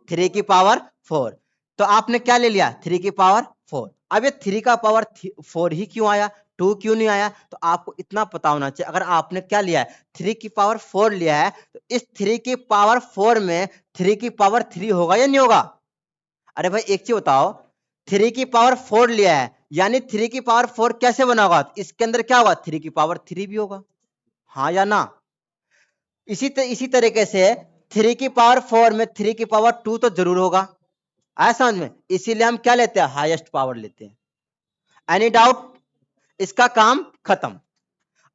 3 की पावर 4, तो आपने क्या ले लिया 3 की पावर 4। अब ये 3 का पावर 4 ही क्यों आया, 2 क्यों नहीं आया, तो आपको इतना पता होना चाहिए, अगर आपने क्या लिया है 3 की पावर 4 लिया है, तो इस 3 की पावर 4 में 3 की पावर 3 होगा या नहीं होगा। अरे भाई एक चीज बताओ, 3 की पावर 4 लिया है, यानी 3 की पावर 4 कैसे बना होगा, इसके अंदर क्या होगा 3 की पावर 3 भी होगा, हाँ या ना। इसी तरीके से 3 की पावर 4 में 3 की पावर 2 तो जरूर होगा, आया समझ में, इसीलिए हम क्या लेते हैं हाईएस्ट पावर लेते हैं। एनी डाउट, इसका काम खत्म।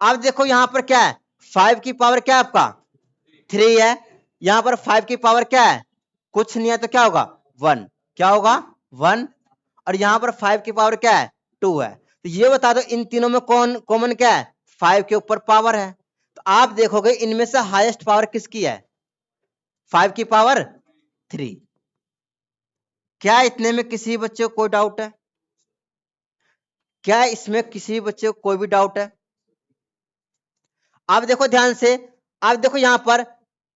अब देखो यहां पर क्या है 5 की पावर क्या है आपका 3 है, यहां पर 5 की पावर क्या है कुछ नहीं है, तो क्या होगा 1, क्या होगा 1, और यहां पर 5 की पावर क्या है 2 है। तो ये बता दो इन तीनों में कौन कॉमन क्या है 5 के ऊपर पावर है, तो आप देखोगे इनमें से हाईएस्ट पावर किसकी है 5 की पावर 3। क्या इतने में किसी बच्चे को कोई डाउट है, क्या इसमें किसी बच्चे को कोई भी डाउट है। आप देखो ध्यान से, आप देखो यहां पर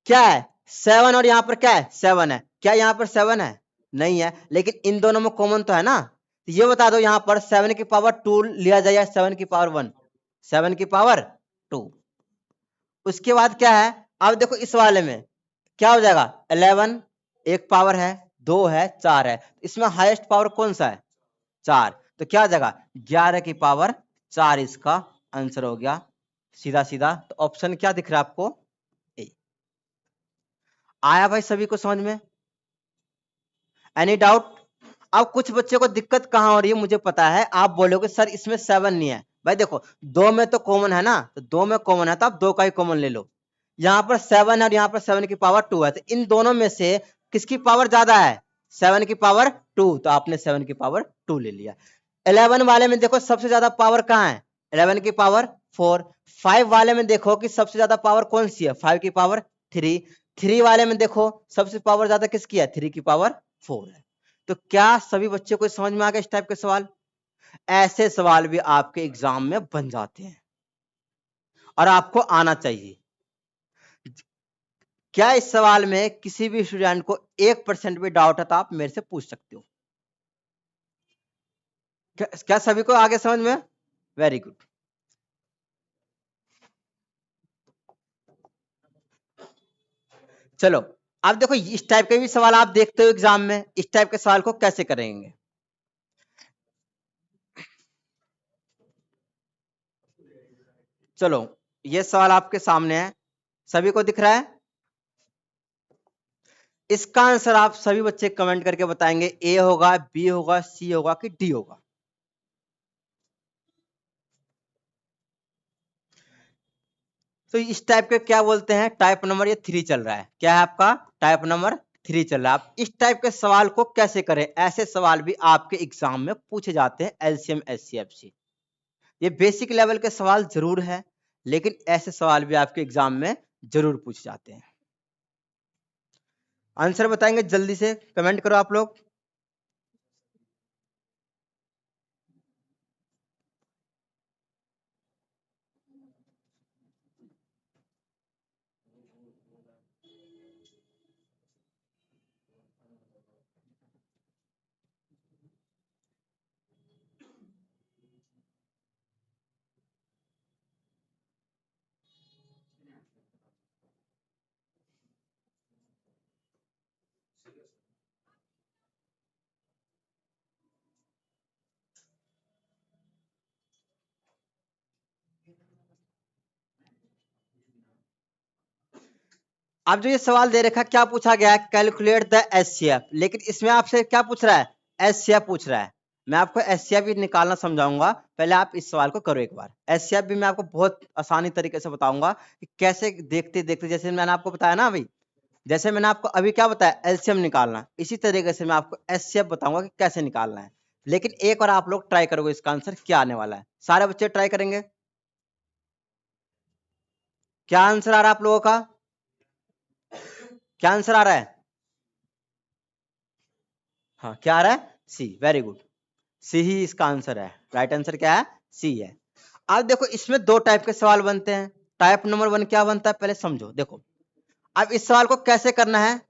क्या है 7 और यहां पर क्या है 7 है, क्या यहां पर 7 है नहीं है, लेकिन इन दोनों में कॉमन तो है ना, तो ये बता दो यहां पर 7 की पावर 2 लिया जाए या 7 की पावर 1, 7 की पावर 2। उसके बाद क्या है, अब देखो इस वाले में क्या हो जाएगा 11, एक पावर है 2 है 4 है, इसमें हाईएस्ट पावर कौन सा है 4, तो क्या हो जाएगा 11 की पावर 4 इसका आंसर हो गया सीधा सीधा। तो ऑप्शन क्या दिख रहा है आपको ए। आया भाई सभी को समझ में, एनी डाउट। अब कुछ बच्चे को दिक्कत कहां हो रही है मुझे पता है, आप बोलोगे सर इसमें 7 नहीं है, भाई देखो 2 में तो कॉमन है ना, तो 2 में कॉमन है तो आप 2 का ही कॉमन ले लो, यहां पर 7 है और यहां पर 7 की पावर 2 है, तो इन दोनों में से किसकी पावर ज्यादा है 7 की पावर 2, तो आपने 7 की पावर 2 ले लिया। 11 वाले में देखो सबसे ज्यादा पावर कहां है 11 की पावर 4, 5 वाले में देखो कि सबसे ज्यादा पावर कौन सी है 5 की पावर 3, 3 वाले में देखो सबसे पावर ज्यादा किसकी है 3 की पावर 4 है। तो क्या सभी बच्चों को समझ में आ गया इस टाइप के सवाल, ऐसे सवाल भी आपके एग्जाम में बन जाते हैं और आपको आना चाहिए। क्या इस सवाल में किसी भी स्टूडेंट को 1% भी डाउट है तो आप मेरे से पूछ सकते हो, क्या सभी को आगे समझ में, वेरी गुड। चलो अब देखो इस टाइप के भी सवाल आप देखते हो एग्जाम में, इस टाइप के सवाल को कैसे करेंगे। चलो ये सवाल आपके सामने है, सभी को दिख रहा है, इसका आंसर आप सभी बच्चे कमेंट करके बताएंगे ए होगा बी होगा सी होगा कि डी होगा। तो इस टाइप के क्या बोलते हैं टाइप नंबर ये 3 चल रहा है, क्या है आपका टाइप नंबर 3 चल रहा है। आप इस टाइप के सवाल को कैसे करें, ऐसे सवाल भी आपके एग्जाम में पूछे जाते हैं एलसीएम एचसीएफ। ये बेसिक लेवल के सवाल जरूर है, लेकिन ऐसे सवाल भी आपके एग्जाम में जरूर पूछे जाते हैं। आंसर बताएंगे जल्दी से कमेंट करो आप लोग। अब जो ये सवाल दे रखा क्या पूछा गया है कैलकुलेट द एचसीएफ, लेकिन इसमें आपसे क्या पूछ रहा है एचसीएफ पूछ रहा है। मैं आपको एचसीएफ भी निकालना समझाऊंगा, पहले आप इस सवाल को करो एक बार। एचसीएफ भी मैं आपको बहुत आसानी तरीके से बताऊंगा कि कैसे देखते देखते, जैसे मैंने आपको बताया ना अभी, जैसे मैंने आपको अभी क्या बताया एलसीएम निकालना, इसी तरीके से मैं आपको एचसीएफ बताऊंगा कि कैसे निकालना है। लेकिन एक बार आप लोग ट्राई करोगे इसका आंसर क्या आने वाला है, सारे बच्चे ट्राई करेंगे, क्या आंसर आ रहा है आप लोगों का? क्या आंसर आ रहा है? हाँ, क्या आ रहा है? सी। वेरी गुड, सी ही इसका आंसर है। राइट आंसर क्या है? सी है। अब देखो इसमें दो टाइप के सवाल बनते हैं। टाइप नंबर 1 क्या बनता है पहले समझो। देखो अब इस सवाल को कैसे करना है,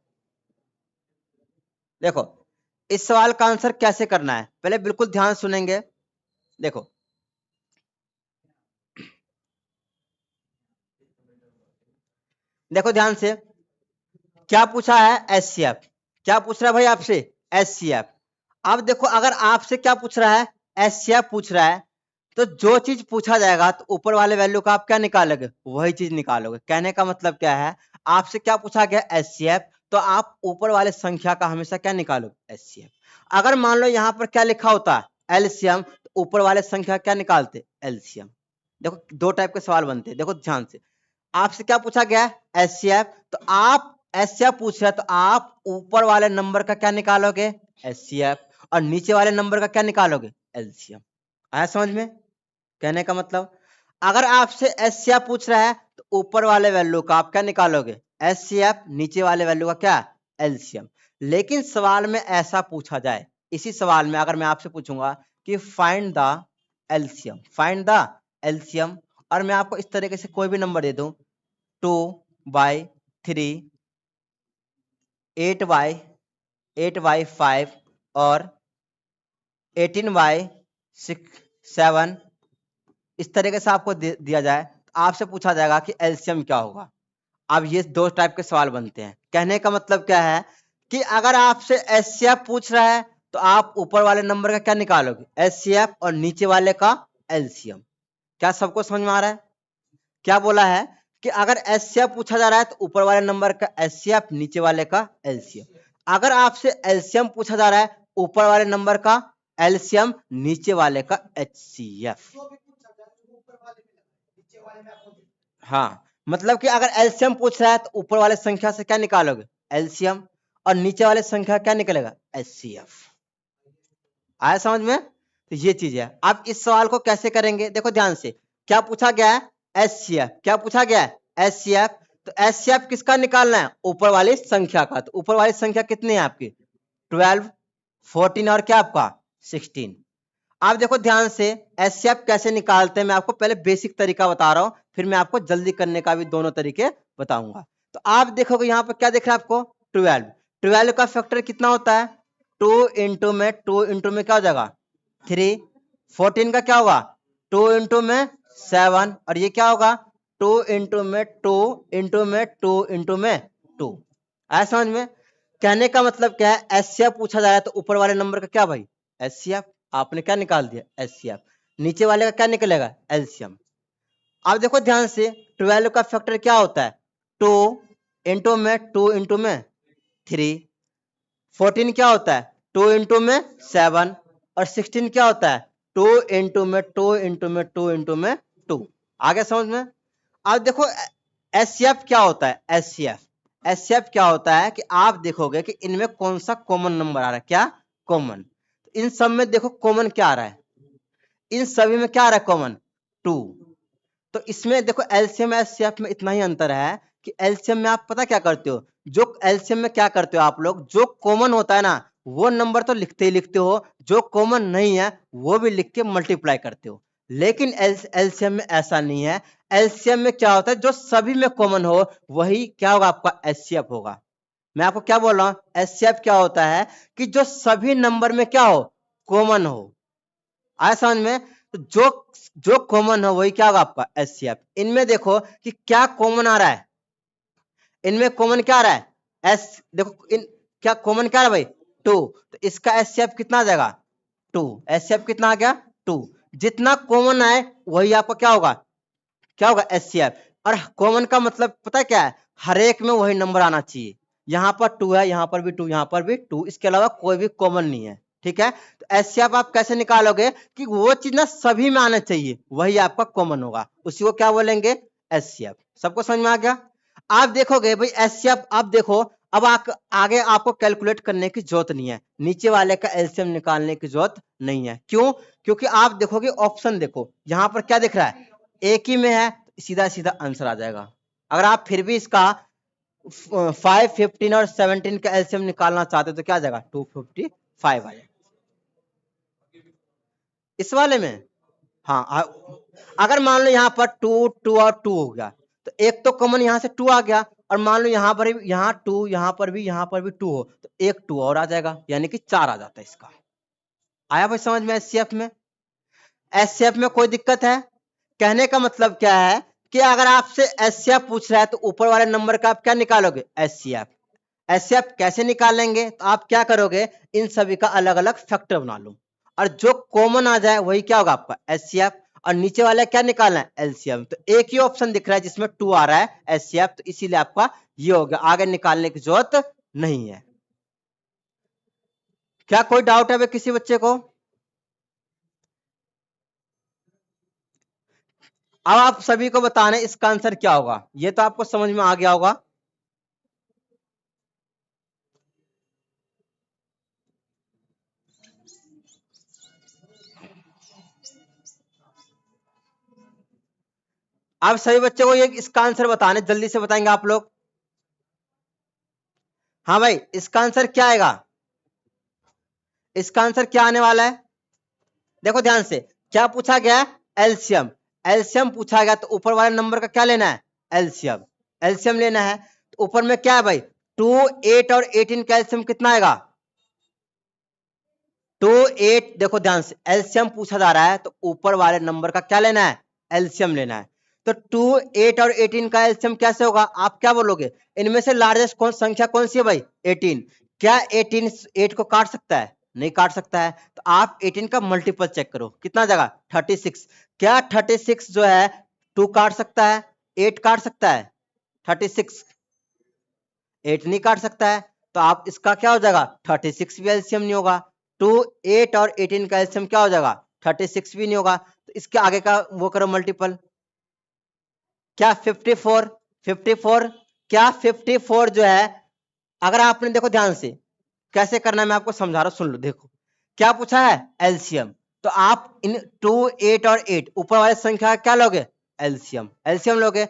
देखो इस सवाल का आंसर कैसे करना है पहले बिल्कुल ध्यान सुनेंगे। देखो देखो ध्यान से, क्या पूछा है? एचसीएफ। क्या पूछ रहा है भाई आपसे? एचसीएफ। अब देखो अगर आपसे क्या पूछ रहा है? एचसीएफ पूछ रहा है, तो जो चीज पूछा जाएगा तो ऊपर वाले वैल्यू का आप क्या निकालोगे? वही चीज निकालोगे। कहने का मतलब क्या है, आपसे क्या पूछा गया? एचसीएफ, तो आप ऊपर वाले संख्या का हमेशा क्या निकालोगे? एचसीएफ। अगर मान लो यहाँ पर क्या लिखा होता है? एलसीएम, तो ऊपर वाले संख्या क्या निकालते? एलसीएम। देखो दो टाइप के सवाल बनते हैं, देखो ध्यान से। आपसे क्या पूछा गया? एचसीएफ, तो आप एचसीएफ पूछ रहे हैं तो आप ऊपर वाले नंबर का क्या निकालोगे? एचसीएफ, और नीचे वाले नंबर का क्या निकालोगे? एलसीएम। आया समझ में? कहने का मतलब अगर आपसे एचसीएफ पूछ रहा है तो ऊपर वाले वैल्यू का आप क्या निकालोगे? एचसीएफ, नीचे वाले वैल्यू का क्या? एलसीएम। लेकिन सवाल में ऐसा पूछा जाए, इसी सवाल में अगर मैं आपसे पूछूंगा कि find the LCM, find the LCM, और मैं आपको इस तरीके से कोई भी नंबर दे दूं, 2/3, 8/5 और 18/7, इस तरीके से आपको दिया जाए तो आपसे पूछा जाएगा कि एलसीएम क्या होगा। अब ये दो टाइप के सवाल बनते हैं। कहने का मतलब क्या है कि अगर आपसे एचसीएफ पूछ रहा है तो आप ऊपर वाले नंबर का क्या निकालोगे? एचसीएफ, और नीचे वाले का एलसीएम। क्या सबको समझ में आ रहा है? क्या बोला है कि अगर एचसीएफ पूछा जा रहा है तो ऊपर वाले नंबर का एचसीएफ, नीचे वाले का एलसीएम। अगर आपसे एलसीएम पूछा जा रहा है, ऊपर वाले नंबर का एलसीएम, नीचे वाले का एचसीएफ। हाँ, मतलब कि अगर एलसीएम पूछ रहा है तो ऊपर वाले संख्या से क्या निकालोगे? एलसीएम, और नीचे वाले संख्या क्या निकलेगा? एचसीएफ। आया समझ में? तो ये चीज है। अब इस सवाल को कैसे करेंगे, देखो ध्यान से। क्या पूछा गया है? एचसीएफ। क्या पूछा गया है? एचसीएफ। तो एचसीएफ किसका निकालना है? ऊपर वाली संख्या का। तो ऊपर वाली संख्या कितनी है आपकी? 12, 14 और क्या आपका? 16। आप देखो ध्यान से, एचसीएफ कैसे निकालते हैं मैं आपको पहले बेसिक तरीका बता रहा हूं, फिर मैं आपको जल्दी करने का भी दोनों तरीके बताऊंगा। तो आप देखोगे यहाँ पर क्या दिख रहा है आपको? 12। 12 का फैक्टर कितना होता है? 2 इंटू में क्या हो जाएगा? 3। 14 का क्या होगा? 2 इंटू में 7, और ये क्या होगा? 2 इंटू में 2 इंटू में 2 इंटू में 2। आया समझ में? कहने का मतलब क्या है, एचसीएफ पूछा जा रहा है तो ऊपर वाले नंबर का क्या भाई? एचसीएफ। आपने क्या निकाल दिया? एचसीएफ। नीचे वाले का क्या निकलेगा? एलसीएम। अब देखो ध्यान से, 12 का फैक्टर क्या होता है? 2 इंटू में 2 इंटू में 3। 14 क्या होता है? 2 इंटू में 7, और 16 क्या होता है? 2 इंटू में 2 इंटू में 2 इंटू में 2। आगे समझ में? अब देखो एचसीएफ क्या होता है? एचसीएफ, एचसीएफ क्या होता है कि आप देखोगे कि इनमें कौन सा कॉमन नंबर आ रहा है? क्या कॉमन? इन सब में देखो कॉमन क्या आ रहा है? इन सभी में क्या आ रहा है कॉमन? 2। तो इसमें देखो एलसीएम एचसीएफ में इतना ही अंतर है कि एलसीएम में आप पता क्या करते हो, जो एलसीएम में क्या करते हो आप लोग, जो कॉमन होता है ना वो नंबर तो लिखते ही लिखते हो, जो कॉमन नहीं है वो भी लिख के मल्टीप्लाई करते हो। लेकिन एलसीएम में ऐसा नहीं है। एलसीएम में क्या होता है, जो सभी में कॉमन हो वही क्या होगा? आपका एचसीएफ होगा। मैं आपको क्या बोल रहा हूं, एचसीएफ क्या होता है कि जो सभी नंबर में क्या हो? कॉमन हो। आया समझ में? तो जो जो कॉमन हो वही क्या होगा? आपका एचसीएफ। इनमें देखो कि क्या कॉमन आ रहा है, इनमें कॉमन क्या आ रहा है? एस, देखो इन क्या कॉमन क्या आ रहा है भाई? 2। तो इसका एचसीएफ कितना आ जाएगा? 2। एचसीएफ कितना आ गया? 2। जितना कॉमन आए वही आपका क्या होगा? क्या होगा? एचसीएफ। और कॉमन का मतलब पता है क्या है? हर एक में वही नंबर आना चाहिए। यहाँ पर 2 है, यहाँ पर भी 2, यहाँ पर भी 2, इसके अलावा कोई भी कॉमन नहीं है। ठीक है? तो एचसीएफ आप कैसे निकालोगे कि वो चीज ना सभी में आना चाहिए, वही आपका कॉमन होगा, उसी को क्या बोलेंगे? एचसीएफ। सबको समझ में आ गया? आप देखोगे भाई एचसीएफ, आप देखो अब आगे आपको कैलकुलेट करने की जरूरत नहीं है, नीचे वाले का एलसीएम निकालने की जरूरत नहीं है। क्यों? क्योंकि आप देखोगे ऑप्शन, देखो यहाँ पर क्या दिख रहा है? एक ही में है, सीधा सीधा आंसर आ जाएगा। अगर आप फिर भी इसका 5, 15 और 17 का एलसीएम निकालना चाहते हो तो क्या आ जाएगा 255 आ जाएगा इस वाले में। हाँ अगर मान लो यहाँ पर 2, 2 और 2 हो गया तो एक तो कॉमन यहाँ से 2 आ गया, और मान लो यहाँ पर भी, यहाँ 2, यहाँ पर भी 2 हो तो एक 2 और आ जाएगा, यानी कि 4 आ जाता है इसका। आया भाई समझ में एचसीएफ में? एचसीएफ में कोई दिक्कत है? कहने का मतलब क्या है कि अगर आपसे एचसीएफ पूछ रहा है तो ऊपर वाले नंबर का आप क्या निकालोगे एचसीएफ। एचसीएफ कैसे निकालेंगे? तो आप क्या करोगे, इन सभी का अलग अलग फैक्टर बना लो, और जो कॉमन आ जाए वही क्या होगा आपका एचसीएफ, और नीचे वाला क्या निकालना है एलसीएम। तो एक ही ऑप्शन दिख रहा है जिसमें 2 आ रहा है एचसीएफ, तो इसीलिए आपका ये हो गया, आगे निकालने की जरूरत नहीं है। क्या कोई डाउट है भाई किसी बच्चे को? अब आप सभी को बताना है इसका आंसर क्या होगा, ये तो आपको समझ में आ गया होगा। आप सभी बच्चों को ये इसका आंसर बताने, जल्दी से बताएंगे आप लोग। हाँ भाई इसका आंसर क्या आएगा? इसका आंसर क्या आने वाला है? देखो ध्यान से, क्या पूछा गया? एलसीएम। एलसीएम पूछा गया तो ऊपर वाले नंबर का क्या लेना है एलसीएम। एलसीएम लेना है तो ऊपर में क्या है भाई 2, 8 और 18 का एलसीएम कितना आएगा 2, 8। देखो ध्यान से, एलसीएम पूछा जा रहा है तो ऊपर वाले नंबर का क्या लेना है एलसीएम लेना है। तो 2, 8 और 18 का एलसीएम कैसे होगा? आप क्या बोलोगे, इनमें से लार्जेस्ट संख्या कौन सी है भाई 18। क्या 18 8 को काट सकता है? नहीं काट सकता है। तो आप 18 का मल्टीपल चेक करो कितना जगह 36। क्या 36 जो है 2 काट सकता है, 8 काट सकता है? 36 8 नहीं काट सकता है, तो आप इसका क्या हो जाएगा 36 भी एलसीएम नहीं होगा। 2, 8 और 18 का एलसीएम क्या हो जाएगा 36 भी नहीं होगा, तो इसके आगे का वो करो मल्टीपल। क्या 54? 54 क्या 54 जो है, अगर आपने देखो ध्यान से कैसे करना है मैं आपको समझा रहा हूं, सुन लो। देखो क्या पूछा है एलसीएम, तो आप इन 2, 8 और 8 ऊपर वाले संख्या क्या लोगे एलसीएम। एलसीएम लोगे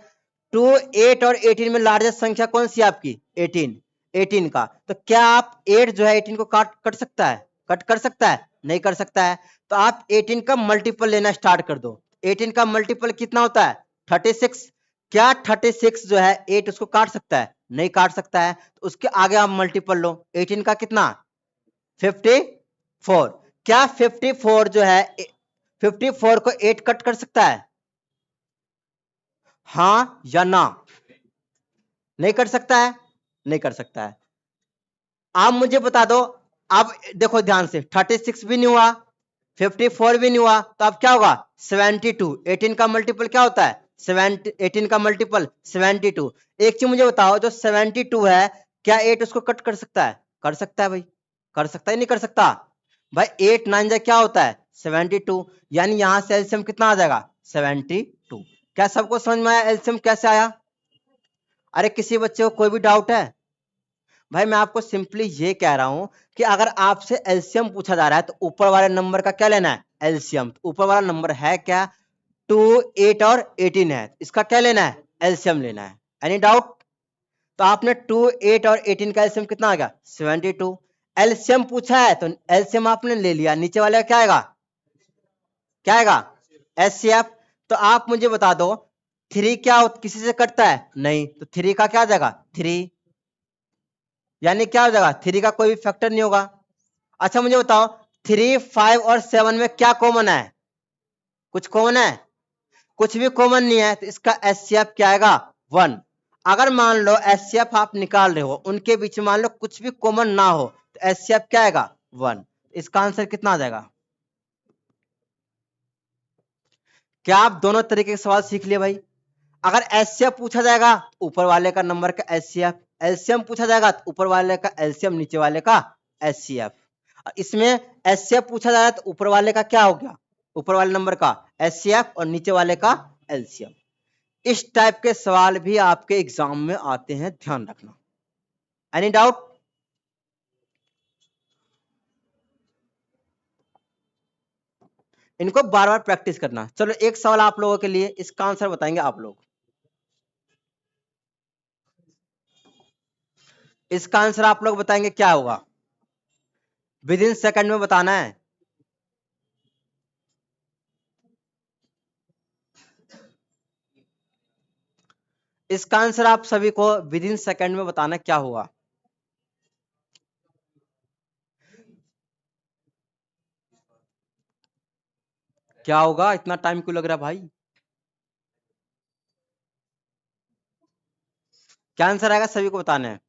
2, 8 और 18 में लार्जेस्ट संख्या कौन सी है आपकी 18। 18 का तो क्या आप 8 जो है 18 को काट कट सकता है, कट कर सकता है? नहीं कर सकता है। तो आप 18 का मल्टीपल लेना स्टार्ट कर दो। 18 का मल्टीपल कितना होता है 36। क्या 36 जो है 8 उसको काट सकता है? नहीं काट सकता है, तो उसके आगे आप मल्टीपल लो। 18 का कितना 54। क्या 54 जो है 54 को 8 कट कर सकता है? हाँ या ना? नहीं कर सकता है, नहीं कर सकता है। आप मुझे बता दो, अब देखो ध्यान से 36 भी नहीं हुआ, 54 भी नहीं हुआ, तो अब क्या होगा 72। 18 का मल्टीपल क्या होता है 18 का मल्टीपल 72। एक चीज मुझे बताओ, जो 72 है क्या 8 उसको कट कर सकता है? कर सकता है भाई, कर सकता है नहीं कर सकता? भाई 8 9 जा क्या होता है 72, यानी यहां से एलसीएम कितना आ जाएगा 72। क्या सबको समझ में आया एलसीएम कैसे आया? अरे किसी बच्चे को कोई भी डाउट है? भाई मैं आपको सिंपली ये कह रहा हूं कि अगर आपसे एलसीएम पूछा जा रहा है तो ऊपर वाले नंबर का क्या लेना है एलसीएम। तो ऊपर वाला नंबर है क्या 2, 8 और 18 है, इसका क्या लेना है एलसीएम लेना है। Any doubt? तो आपने 2, 8 और 18 का एलसीएम कितना आ गया 72। एलसीएम पूछा है तो एलसीएम आपने ले लिया, नीचे वाले का क्या आएगा, क्या आएगा एचसीएफ। तो आप मुझे बता दो 3 क्या किसी से कटता है? नहीं, तो 3 का क्या आ जाएगा 3, यानी क्या हो जाएगा 3 का कोई भी फैक्टर नहीं होगा। अच्छा मुझे बताओ 3, 5 और 7 में क्या कॉमन है? कुछ कॉमन है? कुछ भी कॉमन नहीं है, तो इसका एचसीएफ क्या आएगा 1। अगर मान लो एचसीएफ आप निकाल रहे हो, उनके बीच में मान लो कुछ भी कॉमन ना हो, तो एचसीएफ क्या आएगा 1। इसका आंसर कितना आ जाएगा? क्या आप दोनों तरीके के सवाल सीख लिए भाई? अगर एचसीएफ पूछा जाएगा ऊपर वाले का नंबर का एचसीएफ, एलसीएम पूछा जाएगा तो ऊपर वाले का एलसीएम, नीचे वाले का एचसीएफ। इसमें एचसीएफ पूछा जाएगा तो ऊपर वाले का क्या हो गया, ऊपर वाले नंबर का एचसीएफ और नीचे वाले का एलसीएम। इस टाइप के सवाल भी आपके एग्जाम में आते हैं, ध्यान रखना। Any doubt? इनको बार बार प्रैक्टिस करना। चलो एक सवाल आप लोगों के लिए, इसका आंसर बताएंगे आप लोग। इसका आंसर आप लोग बताएंगे क्या होगा, विद इन सेकंड में बताना है। इसका आंसर आप सभी को विद इन सेकंड में बताना क्या होगा। क्या होगा, इतना टाइम क्यों लग रहा है भाई? क्या आंसर आएगा सभी को बताना है।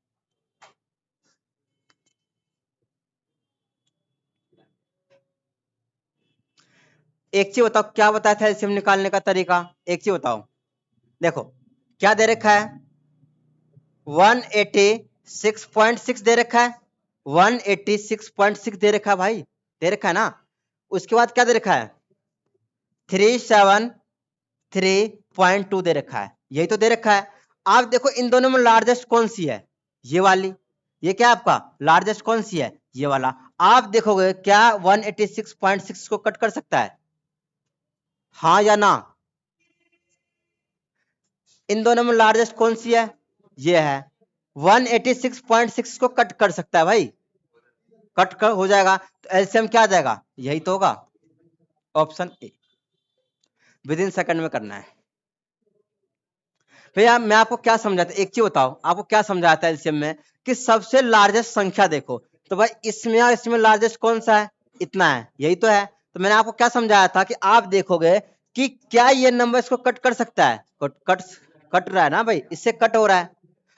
एक चीज बताओ, क्या बताया था एलसीएम निकालने का तरीका, एक चीज बताओ। देखो क्या दे रखा है, 186.6 दे रखा है, 186.6 दे रखा है भाई, दे रखा है ना। उसके बाद क्या दे रखा है, 373.2 दे रखा है, यही तो दे रखा है। आप देखो इन दोनों में लार्जेस्ट कौन सी है, ये वाली। ये क्या आपका लार्जेस्ट कौन सी है, ये वाला। आप देखोगे क्या 186.6 को कट कर सकता है, हाँ या ना। इन दोनों में लार्जेस्ट कौन सी है, ये है। 186.6 को कट कर सकता है भाई, कट कर हो जाएगा, तो एलसीएम क्या आ जाएगा, यही तो होगा, option A. With in second में करना है भैया। मैं आपको क्या समझाता, एक चीज बताओ, आपको क्या समझाया था एलसीएम में, कि सबसे लार्जेस्ट संख्या देखो, तो भाई इसमें और इसमें लार्जेस्ट कौन सा है, इतना है, यही तो है। तो मैंने आपको क्या समझाया था कि आप देखोगे कि क्या ये नंबर इसको कट कर सकता है, कट रहा है ना भाई, इससे कट हो रहा है।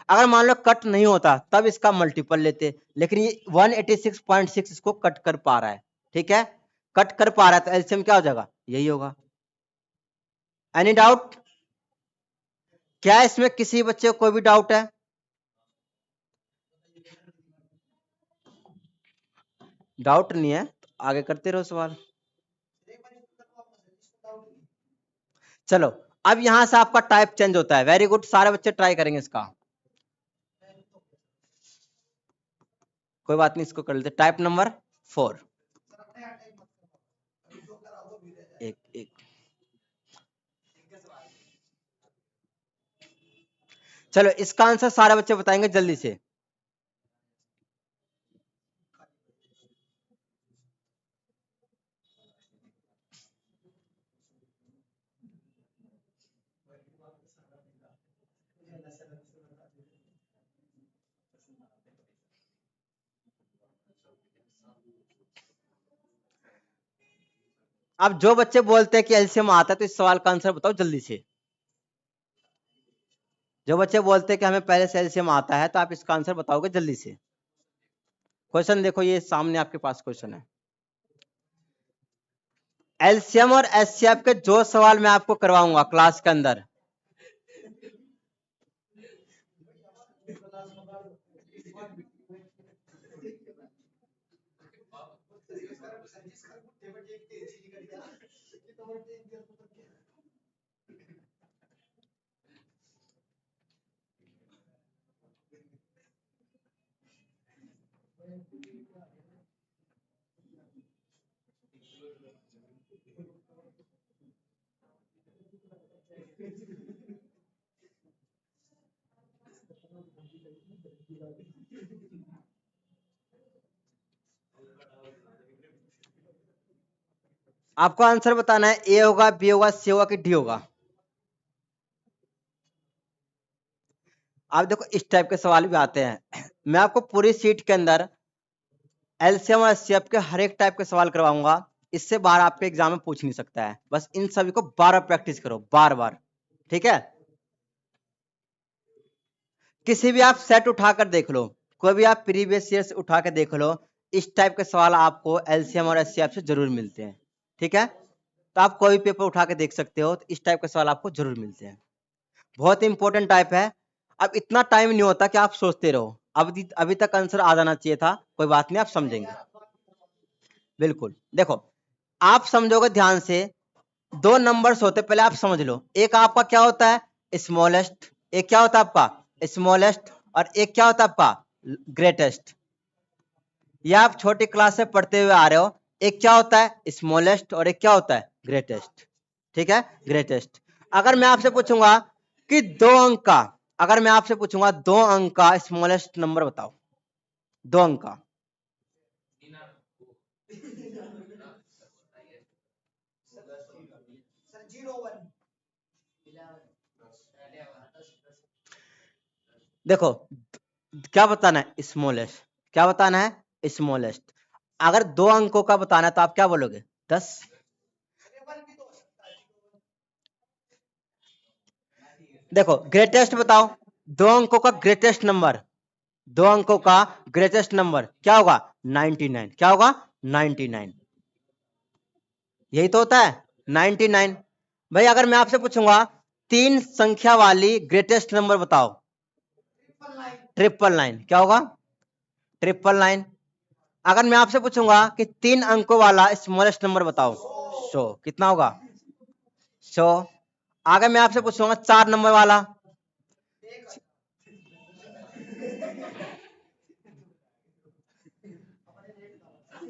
अगर मान लो कट नहीं होता तब इसका मल्टीपल लेते, लेकिन ये 186.6 इसको कट कर पा रहा है, ठीक है, कट कर पा रहा है, तो एलसीएम क्या हो जाएगा, यही होगा। एनी डाउट, क्या इसमें किसी बच्चे को कोई भी डाउट है? डाउट नहीं है तो आगे करते रहो सवाल। चलो अब यहां से आपका टाइप चेंज होता है, वेरी गुड, सारे बच्चे ट्राई करेंगे इसका, कोई बात नहीं, इसको कर लेते। टाइप नंबर 4, एक एक। चलो इसका आंसर सारे बच्चे बताएंगे जल्दी से। अब जो बच्चे बोलते हैं कि एलसीएम आता है तो इस सवाल का आंसर बताओ जल्दी से। जो बच्चे बोलते हैं कि हमें पहले से एलसीएम आता है तो आप इसका आंसर बताओगे जल्दी से। क्वेश्चन देखो, ये सामने आपके पास क्वेश्चन है। एलसीएम और एचसीएफ के जो सवाल मैं आपको करवाऊंगा क्लास के अंदर, आपको आंसर बताना है, ए होगा, बी होगा, सी होगा कि डी होगा। आप देखो इस टाइप के सवाल भी आते हैं। मैं आपको पूरी सीट के अंदर एलसीएम और एचसीएफ के हर एक टाइप के सवाल करवाऊंगा, इससे बाहर आपके एग्जाम में पूछ नहीं सकता है। बस इन सभी को बार बार प्रैक्टिस करो, बार बार, ठीक है। किसी भी आप सेट उठाकर देख लो, कोई भी आप प्रीवियस ईयर से उठा के देख लो, इस टाइप के सवाल आपको एलसीएम और एचसीएफ से जरूर मिलते हैं, ठीक है। तो आप कोई भी पेपर उठा के देख सकते हो, तो इस टाइप के सवाल आपको जरूर मिलते हैं। बहुत इंपॉर्टेंट टाइप है। अब इतना टाइम नहीं होता कि आप सोचते रहो, अभी तक आंसर आ जाना चाहिए था, कोई बात नहीं, आप समझेंगे बिल्कुल। देखो आप समझोगे ध्यान से, दो नंबर्स होते, पहले आप समझ लो। एक आपका क्या होता है, स्मॉलेस्ट, एक क्या होता है आपका स्मॉलेस्ट, और एक क्या होता है आपका ग्रेटेस्ट। ये आप छोटी क्लास से पढ़ते हुए आ रहे हो, एक क्या होता है स्मॉलेस्ट और एक क्या होता है ग्रेटेस्ट, ठीक है, ग्रेटेस्ट। अगर मैं आपसे पूछूंगा कि दो अंक का, अगर मैं आपसे पूछूंगा 2 अंक का स्मॉलेस्ट नंबर बताओ, 2 अंक का। देखो क्या बताना है, स्मॉलेस्ट। क्या बताना है, स्मॉलेस्ट। अगर 2 अंकों का बताना है तो आप क्या बोलोगे, 10। देखो ग्रेटेस्ट बताओ, 2 अंकों का ग्रेटेस्ट नंबर, 2 अंकों का ग्रेटेस्ट नंबर क्या होगा, 99। क्या होगा, 99। यही तो होता है 99। भाई अगर मैं आपसे पूछूंगा 3 संख्या वाली ग्रेटेस्ट नंबर बताओ, 999। क्या होगा, 999। अगर मैं आपसे पूछूंगा कि 3 अंकों वाला स्मॉलेस्ट नंबर बताओ, 100। कितना होगा, 100। अगर मैं आपसे पूछूंगा 4 नंबर वाला,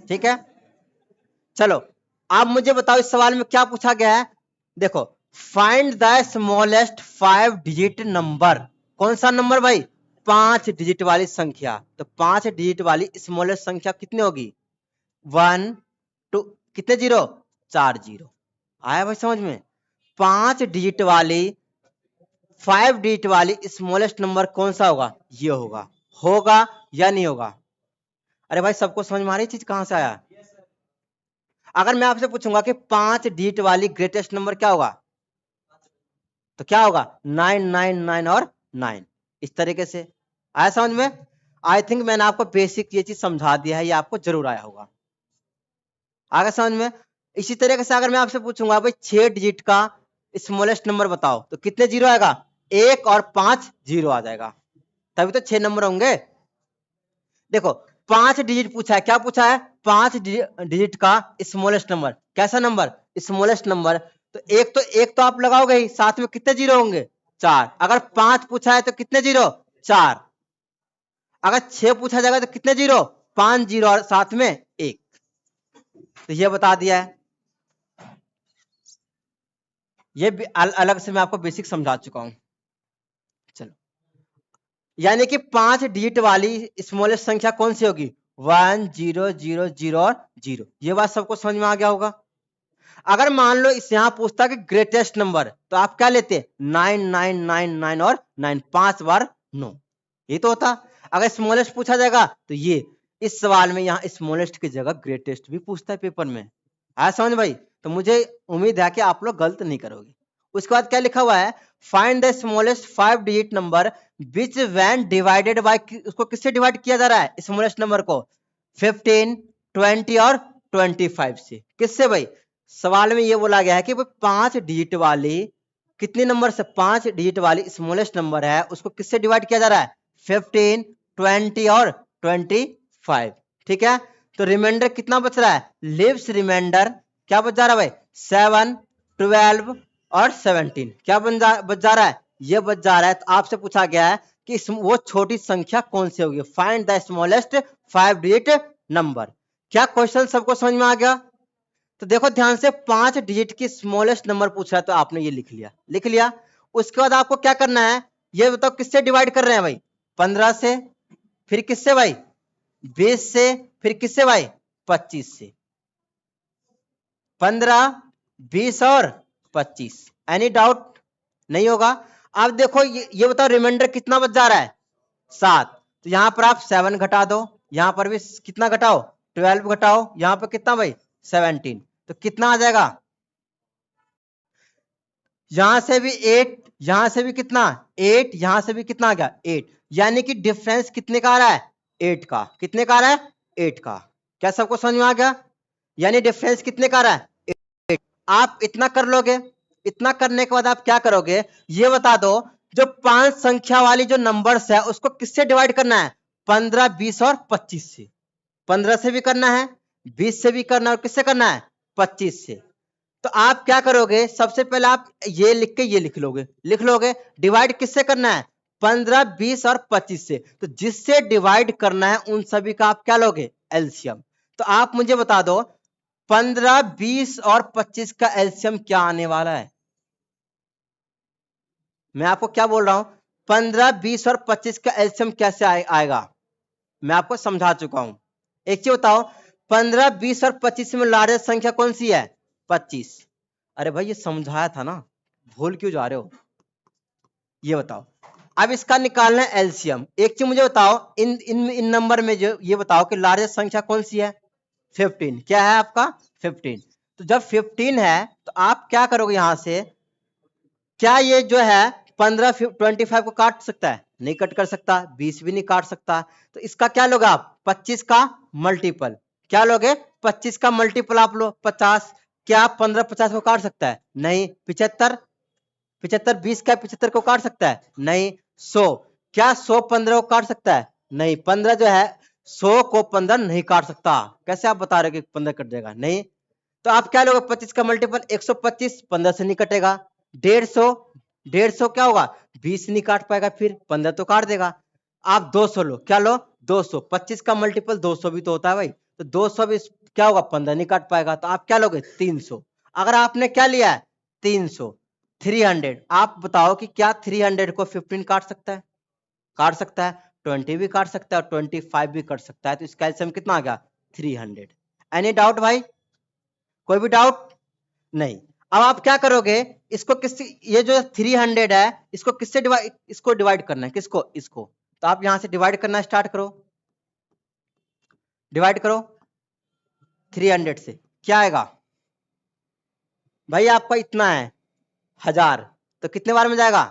ठीक है। चलो आप मुझे बताओ इस सवाल में क्या पूछा गया है। देखो find the smallest 5 digit number. कौन सा नंबर भाई, 5 डिजिट वाली संख्या। तो 5 डिजिट वाली स्मॉलेस्ट संख्या कितनी होगी, 1 2 कितने जीरो, 4 जीरो। आया भाई समझ में। 5 डिजिट वाली 5 डिजिट वाली स्मॉलेस्ट नंबर कौन सा होगा, ये होगा। होगा या नहीं होगा। अरे भाई सबको समझ में आ रही चीज कहां से आया। अगर मैं आपसे पूछूंगा कि 5 डिजिट वाली ग्रेटेस्ट नंबर क्या होगा, तो क्या होगा, 999 और 9। इस तरीके से आया समझ में। आई थिंक मैंने आपको बेसिक ये चीज समझा दिया है, ये आपको जरूर आया होगा। आगे समझ में। इसी तरीके से अगर मैं आपसे पूछूंगा भाई 6 डिजिट का स्मॉलेस्ट नंबर बताओ, तो कितने जीरो आएगा, 1 और 5 जीरो आ जाएगा, तभी तो 6 नंबर होंगे। देखो 5 डिजिट पूछा है, क्या पूछा है, 5 डिजिट का स्मॉलेस्ट नंबर। कैसा नंबर, स्मॉलेस्ट नंबर। तो एक तो आप लगाओगे ही, साथ में कितने जीरो होंगे, 4। अगर 5 पूछा है तो कितने जीरो, 4। अगर 6 पूछा जाएगा तो कितने जीरो, 5 जीरो और साथ में 1। तो ये बता दिया है। ये भी अलग से मैं आपको बेसिक समझा चुका हूं। चलो यानी कि 5 डिजिट वाली स्मॉलेस्ट संख्या कौन सी होगी, 1 0 0 0 और 0। ये बात सबको समझ में आ गया होगा। अगर मान लो इस यहां पूछता कि ग्रेटेस्ट नंबर, तो आप क्या लेते, 9999 और 9, 5 बार 9। ये तो होता। अगर स्मॉलेस्ट पूछा जाएगा तो ये, इस सवाल में यहाँ स्मॉलेस्ट की जगह ग्रेटेस्ट भी पूछता है पेपर में। आया समझ भाई। तो मुझे उम्मीद है कि आप लोग गलत नहीं करोगे। उसके बाद क्या लिखा हुआ है, find the smallest 5 digit number which when divided by, उसको किससे डिवाइड किया जा रहा है स्मॉलेस्ट नंबर को, 15 20 और 25 से। किससे भाई, सवाल में ये बोला गया है कि 5 डिजिट वाली, कितने नंबर से, 5 डिजिट वाली स्मॉलेस्ट नंबर है, उसको किससे डिवाइड किया जा रहा है, 15 20 और 25। ठीक है। तो रिमाइंडर कितना बच रहा है, लिव्स रिमाइंडर क्या बच जा रहा है भाई, 7 12 और 17। क्या बच जा रहा है, ये बच जा रहा है। तो आपसे पूछा गया है कि वो छोटी संख्या कौन सी होगी, find the smallest 5 digit number. क्या क्वेश्चन सबको समझ में आ गया। तो देखो ध्यान से, 5 डिजिट की स्मॉलेस्ट नंबर पूछा है, तो आपने ये लिख लिया। उसके बाद आपको क्या करना है, ये बताओ किससे डिवाइड कर रहे हैं भाई, 15 से, फिर किससे भाई, 20 से, फिर किससे भाई, 25 से। 15 20 और 25। एनी डाउट नहीं होगा। अब देखो ये बताओ रिमाइंडर कितना बच जा रहा है, 7। तो यहां पर आप 7 घटा दो, यहां पर भी कितना घटाओ, 12 घटाओ, यहां पर कितना भाई, 17। तो कितना आ जाएगा, यहां से भी 8, यहां से भी कितना 8, यहां से भी कितना आ गया 8। यानी कि डिफरेंस कितने का आ रहा है, 8 का। कितने का आ रहा है, 8 का। क्या सबको समझ में आ गया। यानी डिफरेंस कितने का आ रहा है, 8। आप इतना कर लोगे, इतना करने के बाद आप क्या करोगे, ये बता दो, जो 5 संख्या वाली जो नंबर्स है उसको किससे डिवाइड करना है, 15 20 और 25 से। 15 से भी करना है, 20 से भी करना है, और किससे करना है, 25 से। तो आप क्या करोगे, सबसे पहले आप ये लिख के ये लिख लोगे। डिवाइड किससे करना है, 15 20 और 25 से। तो जिससे डिवाइड करना है उन सभी का आप क्या लोगे, एलसीएम। तो आप मुझे बता दो 15 20 और 25 का एलसीएम क्या आने वाला है। मैं आपको क्या बोल रहा हूं, 15, 20 और 25 का एलसीएम कैसे आएगा, मैं आपको समझा चुका हूं। एक चीज बताओ, 15, 20 और 25 में लार्जेस्ट संख्या कौन सी है, 25। अरे भाई ये समझाया था ना, भूल क्यों जा रहे हो, ये बताओ। अब इसका निकालना है एलसीएम। एक चीज मुझे बताओ, इन नंबर में जो ये बताओ कि लार्जेस्ट संख्या कौन सी है, 15। क्या है आपका 15। तो जब 15 है तो आप क्या करोगे यहां से, क्या ये जो है 15 25 को काट सकता है, नहीं कट कर सकता, 20 भी नहीं काट सकता। तो इसका क्या लोगे आप, 25 का मल्टीपल। क्या लोगे, 25 का मल्टीपल आप लो 50। क्या 15 50 को काट सकता है, नहीं। 75 75 20 का 75 को काट सकता है, नहीं। 100 क्या 100 15 को काट सकता है, नहीं। 15 जो है 100 को 15 नहीं काट सकता। कैसे आप बता रहे हो कि 15 कट जाएगा, नहीं। तो आप क्या लोगे, 25 का मल्टीपल 125, 15 से नहीं कटेगा। 150 150 क्या होगा, 20 नहीं काट पाएगा, फिर 15 तो काट देगा। आप 200 लो, क्या लो 200, 25 का मल्टीपल 200 भी तो होता है भाई, तो 200 भी क्या होगा, 15 नहीं काट पाएगा, तो आप क्या लोगे 300। अगर आपने क्या लिया है 300, 300, आप बताओ कि क्या 300 को 15 काट सकता है, काट सकता है। 20 भी काट सकता है और 25 भी काट सकता है। तो इसका एलसीएम कितना आ गया, 300। एनी डाउट भाई, कोई भी डाउट नहीं। अब आप क्या करोगे, इसको किस, ये जो 300 है इसको किससे डिवाइड, इसको डिवाइड करना है, किसको, इसको। तो आप यहां से डिवाइड करना स्टार्ट करो, डिवाइड करो 300 से, क्या आएगा भाई, आपका इतना है 1000, तो कितने बार में जाएगा,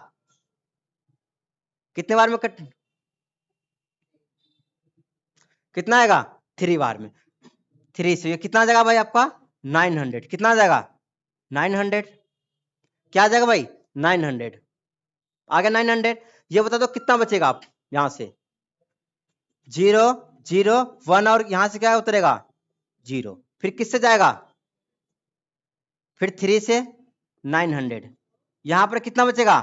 कितने बार में कितना आएगा, 3 बार में। 3 से ये कितना आ जाएगा भाई आपका 900, कितना आ जाएगा 900, क्या आ जाएगा भाई 900, आ गया 900। ये बता दो कितना बचेगा, आप यहां से 0 0 1 और यहां से क्या उतरेगा 0, फिर किससे जाएगा, फिर 3 से 900, यहां पर कितना बचेगा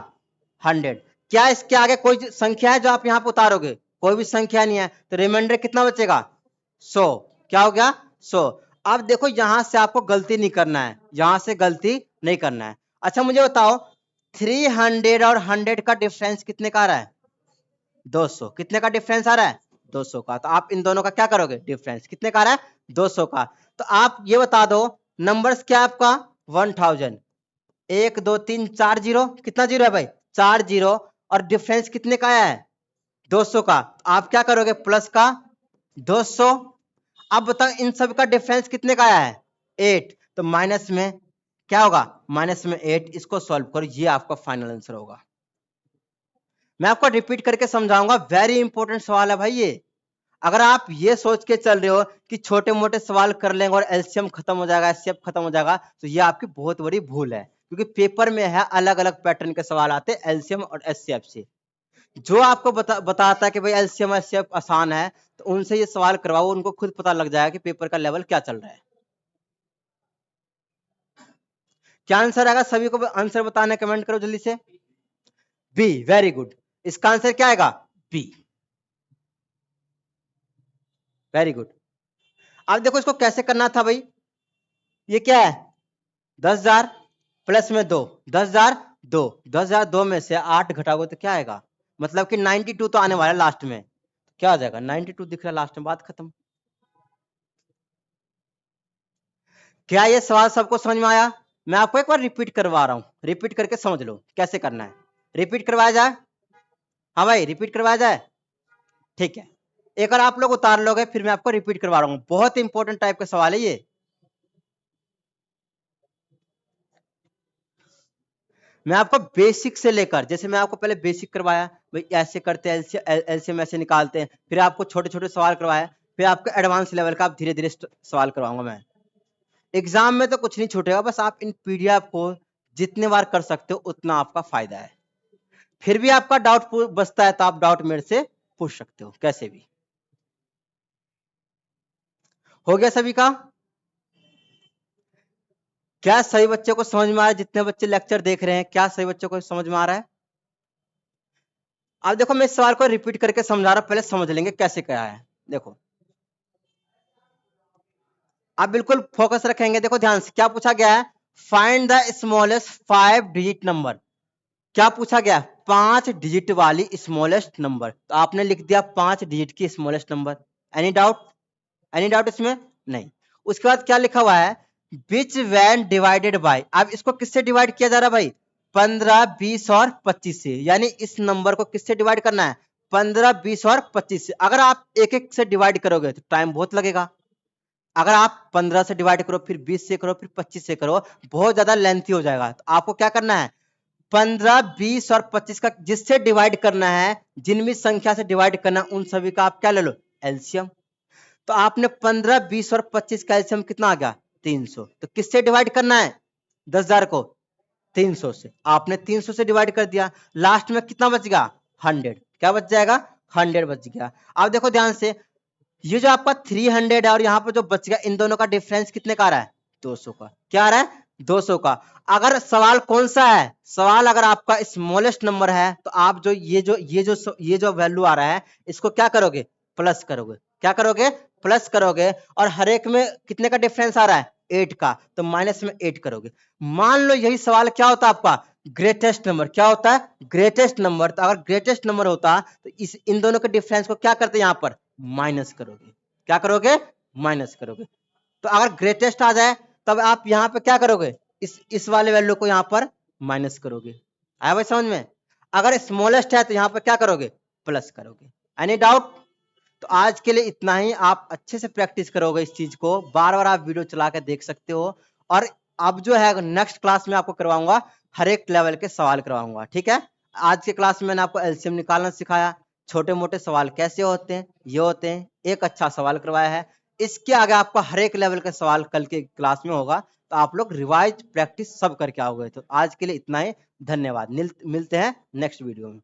100। क्या इसके आगे कोई संख्या है जो आप यहां पर उतारोगे, कोई भी संख्या नहीं है, तो रिमाइंडर कितना बचेगा 100। क्या हो गया 100। अब देखो यहां से आपको गलती नहीं करना है, यहां से गलती नहीं करना है। अच्छा मुझे बताओ 300 और 100 का डिफरेंस कितने का आ रहा है, 200। कितने का डिफरेंस आ रहा है 200 का। तो आप इन दोनों का क्या करोगे, डिफरेंस कितने का आ रहा है 200 का। तो आप ये बता दो नंबर्स क्या है आपका 1000, 1 2 3 4 जीरो, कितना जीरो है भाई 4 जीरो, और डिफरेंस कितने का आया है 200 का। आप क्या करोगे प्लस का 200। अब बताओ इन सब का डिफरेंस कितने का आया है 8, तो माइनस में क्या होगा, माइनस में 8। इसको सॉल्व करो, ये आपका फाइनल आंसर होगा। मैं आपको रिपीट करके समझाऊंगा, वेरी इंपॉर्टेंट सवाल है भाई ये। अगर आप ये सोच के चल रहे हो कि छोटे मोटे सवाल कर लेंगे और एलसीएम खत्म हो जाएगा, एचसीएफ खत्म हो जाएगा, तो ये आपकी बहुत बड़ी भूल है। क्योंकि पेपर में है अलग अलग पैटर्न के सवाल आते हैं एलसीएम और एचसीएफ से। जो आपको बताता है कि भाई एलसीएम एचसीएफ आसान है, तो उनसे ये सवाल करवाओ, उनको खुद पता लग जाएगा कि पेपर का लेवल क्या चल रहा है। क्या आंसर आएगा, सभी को आंसर बताना, कमेंट करो जल्दी से। B, very good. इसका आंसर क्या आएगा, बी, वेरी गुड। अब देखो इसको कैसे करना था भाई, ये क्या है 10,000 प्लस में 2, 10,000 2, 10,000 2 में से 8 घटाओगे तो क्या आएगा, मतलब कि 92 तो आने वाला है लास्ट में। क्या आ जाएगा 92 दिख रहा है लास्ट में, बात खत्म। क्या ये सवाल सबको समझ में आया, मैं आपको एक बार रिपीट करवा रहा हूं, रिपीट करके समझ लो कैसे करना है। रिपीट करवाया जाए, हाँ भाई रिपीट करवाया जाए, ठीक है। एक बार आप लोग उतार लोगे फिर मैं आपको रिपीट करवा रहा हूँ, बहुत इंपॉर्टेंट टाइप का सवाल है ये। मैं आपको बेसिक से लेकर, जैसे मैं आपको पहले बेसिक करवाया, भाई ऐसे करते हैं एलसीएम ऐसे निकालते हैं, फिर आपको छोटे छोटे सवाल करवाया, फिर आपको एडवांस लेवल का आप धीरे धीरे सवाल करवाऊंगा मैं। एग्जाम में तो कुछ नहीं छूटेगा, बस आप इन पीडीएफ को जितने बार कर सकते हो उतना आपका फायदा है। फिर भी आपका डाउट बचता है तो आप डाउट मेरे से पूछ सकते हो कैसे भी। हो गया सभी का, क्या सही बच्चे को समझ में आ रहा है, जितने बच्चे लेक्चर देख रहे हैं क्या सही बच्चों को समझ में आ रहा है। अब देखो मैं इस सवाल को रिपीट करके समझा रहा हूं, पहले समझ लेंगे कैसे क्या है। देखो आप बिल्कुल फोकस रखेंगे, देखो ध्यान से क्या पूछा गया है, find the smallest 5 digit number. क्या पूछा गया? 5 डिजिट वाली स्मॉलेस्ट नंबर, तो आपने लिख दिया 5 डिजिट की smallest number. Any doubt? Any doubt इसमें? नहीं। उसके बाद क्या लिखा हुआ है? विच वैन डिवाइडेड बाय, अब इसको किससे डिवाइड किया जा रहा है भाई? 15, 20 और 25 से, यानी इस नंबर को किससे डिवाइड करना है? 15, 20 और 25 से। अगर आप एक एक से डिवाइड करोगे तो टाइम बहुत लगेगा। अगर आप 15 से डिवाइड करो, फिर 20 से करो, फिर 25 से करो, बहुत ज्यादा लेंथी हो जाएगा। तो आपको क्या करना है? 15, 20 और 25 का जिससे डिवाइड करना है, जिन भी संख्या से डिवाइड करना है, उन सभी का आप क्या ले लो? एलसीएम। तो आपने 15, 20 और 25 का एलसीएम कितना आ गया? 300। तो किससे डिवाइड करना है 10,000 को? 300 से। आपने 300 से डिवाइड कर दिया, लास्ट में कितना बच गया? 100। क्या बच जाएगा? 100 बच गया। अब देखो ध्यान से, ये जो आपका 300 है और यहाँ पर जो बच गया, इन दोनों का डिफरेंस कितने का आ रहा है? 200 का। क्या आ रहा है? 200 का। अगर सवाल कौन सा है? सवाल अगर आपका स्मॉलेस्ट नंबर है, तो आप जो ये जो वैल्यू आ रहा है, इसको क्या करोगे? प्लस करोगे। क्या करोगे? प्लस करोगे। और हर एक में कितने का डिफरेंस आ रहा है? 8 का, तो माइनस में 8 करोगे। मान लो यही सवाल क्या होता है आपका? Greatest number. क्या होता है? Greatest number. तो अगर ग्रेटेस्ट नंबर होता तो इन दोनों के डिफरेंस को क्या करते यहाँ पर? माइनस करोगे। क्या करोगे? माइनस करोगे। तो अगर ग्रेटेस्ट आ जाए, तब आप यहाँ पे क्या करोगे? इस वाले वैल्यू को यहाँ पर माइनस करोगे। आया भाई समझ में? अगर स्मॉलेस्ट है तो यहाँ पर क्या करोगे? प्लस करोगे। Any doubt? तो आज के लिए इतना ही। आप अच्छे से प्रैक्टिस करोगे इस चीज को, बार बार आप वीडियो चला के देख सकते हो। और अब जो है नेक्स्ट क्लास में आपको करवाऊंगा, हर एक लेवल के सवाल करवाऊंगा। ठीक है? आज के क्लास में मैंने आपको एलसीएम निकालना सिखाया, छोटे मोटे सवाल कैसे होते हैं, ये होते हैं, एक अच्छा सवाल करवाया है। इसके आगे आपका हर एक लेवल का सवाल कल के क्लास में होगा, तो आप लोग रिवाइज प्रैक्टिस सब करके आओगे। तो आज के लिए इतना ही। धन्यवाद। मिलते हैं नेक्स्ट वीडियो में।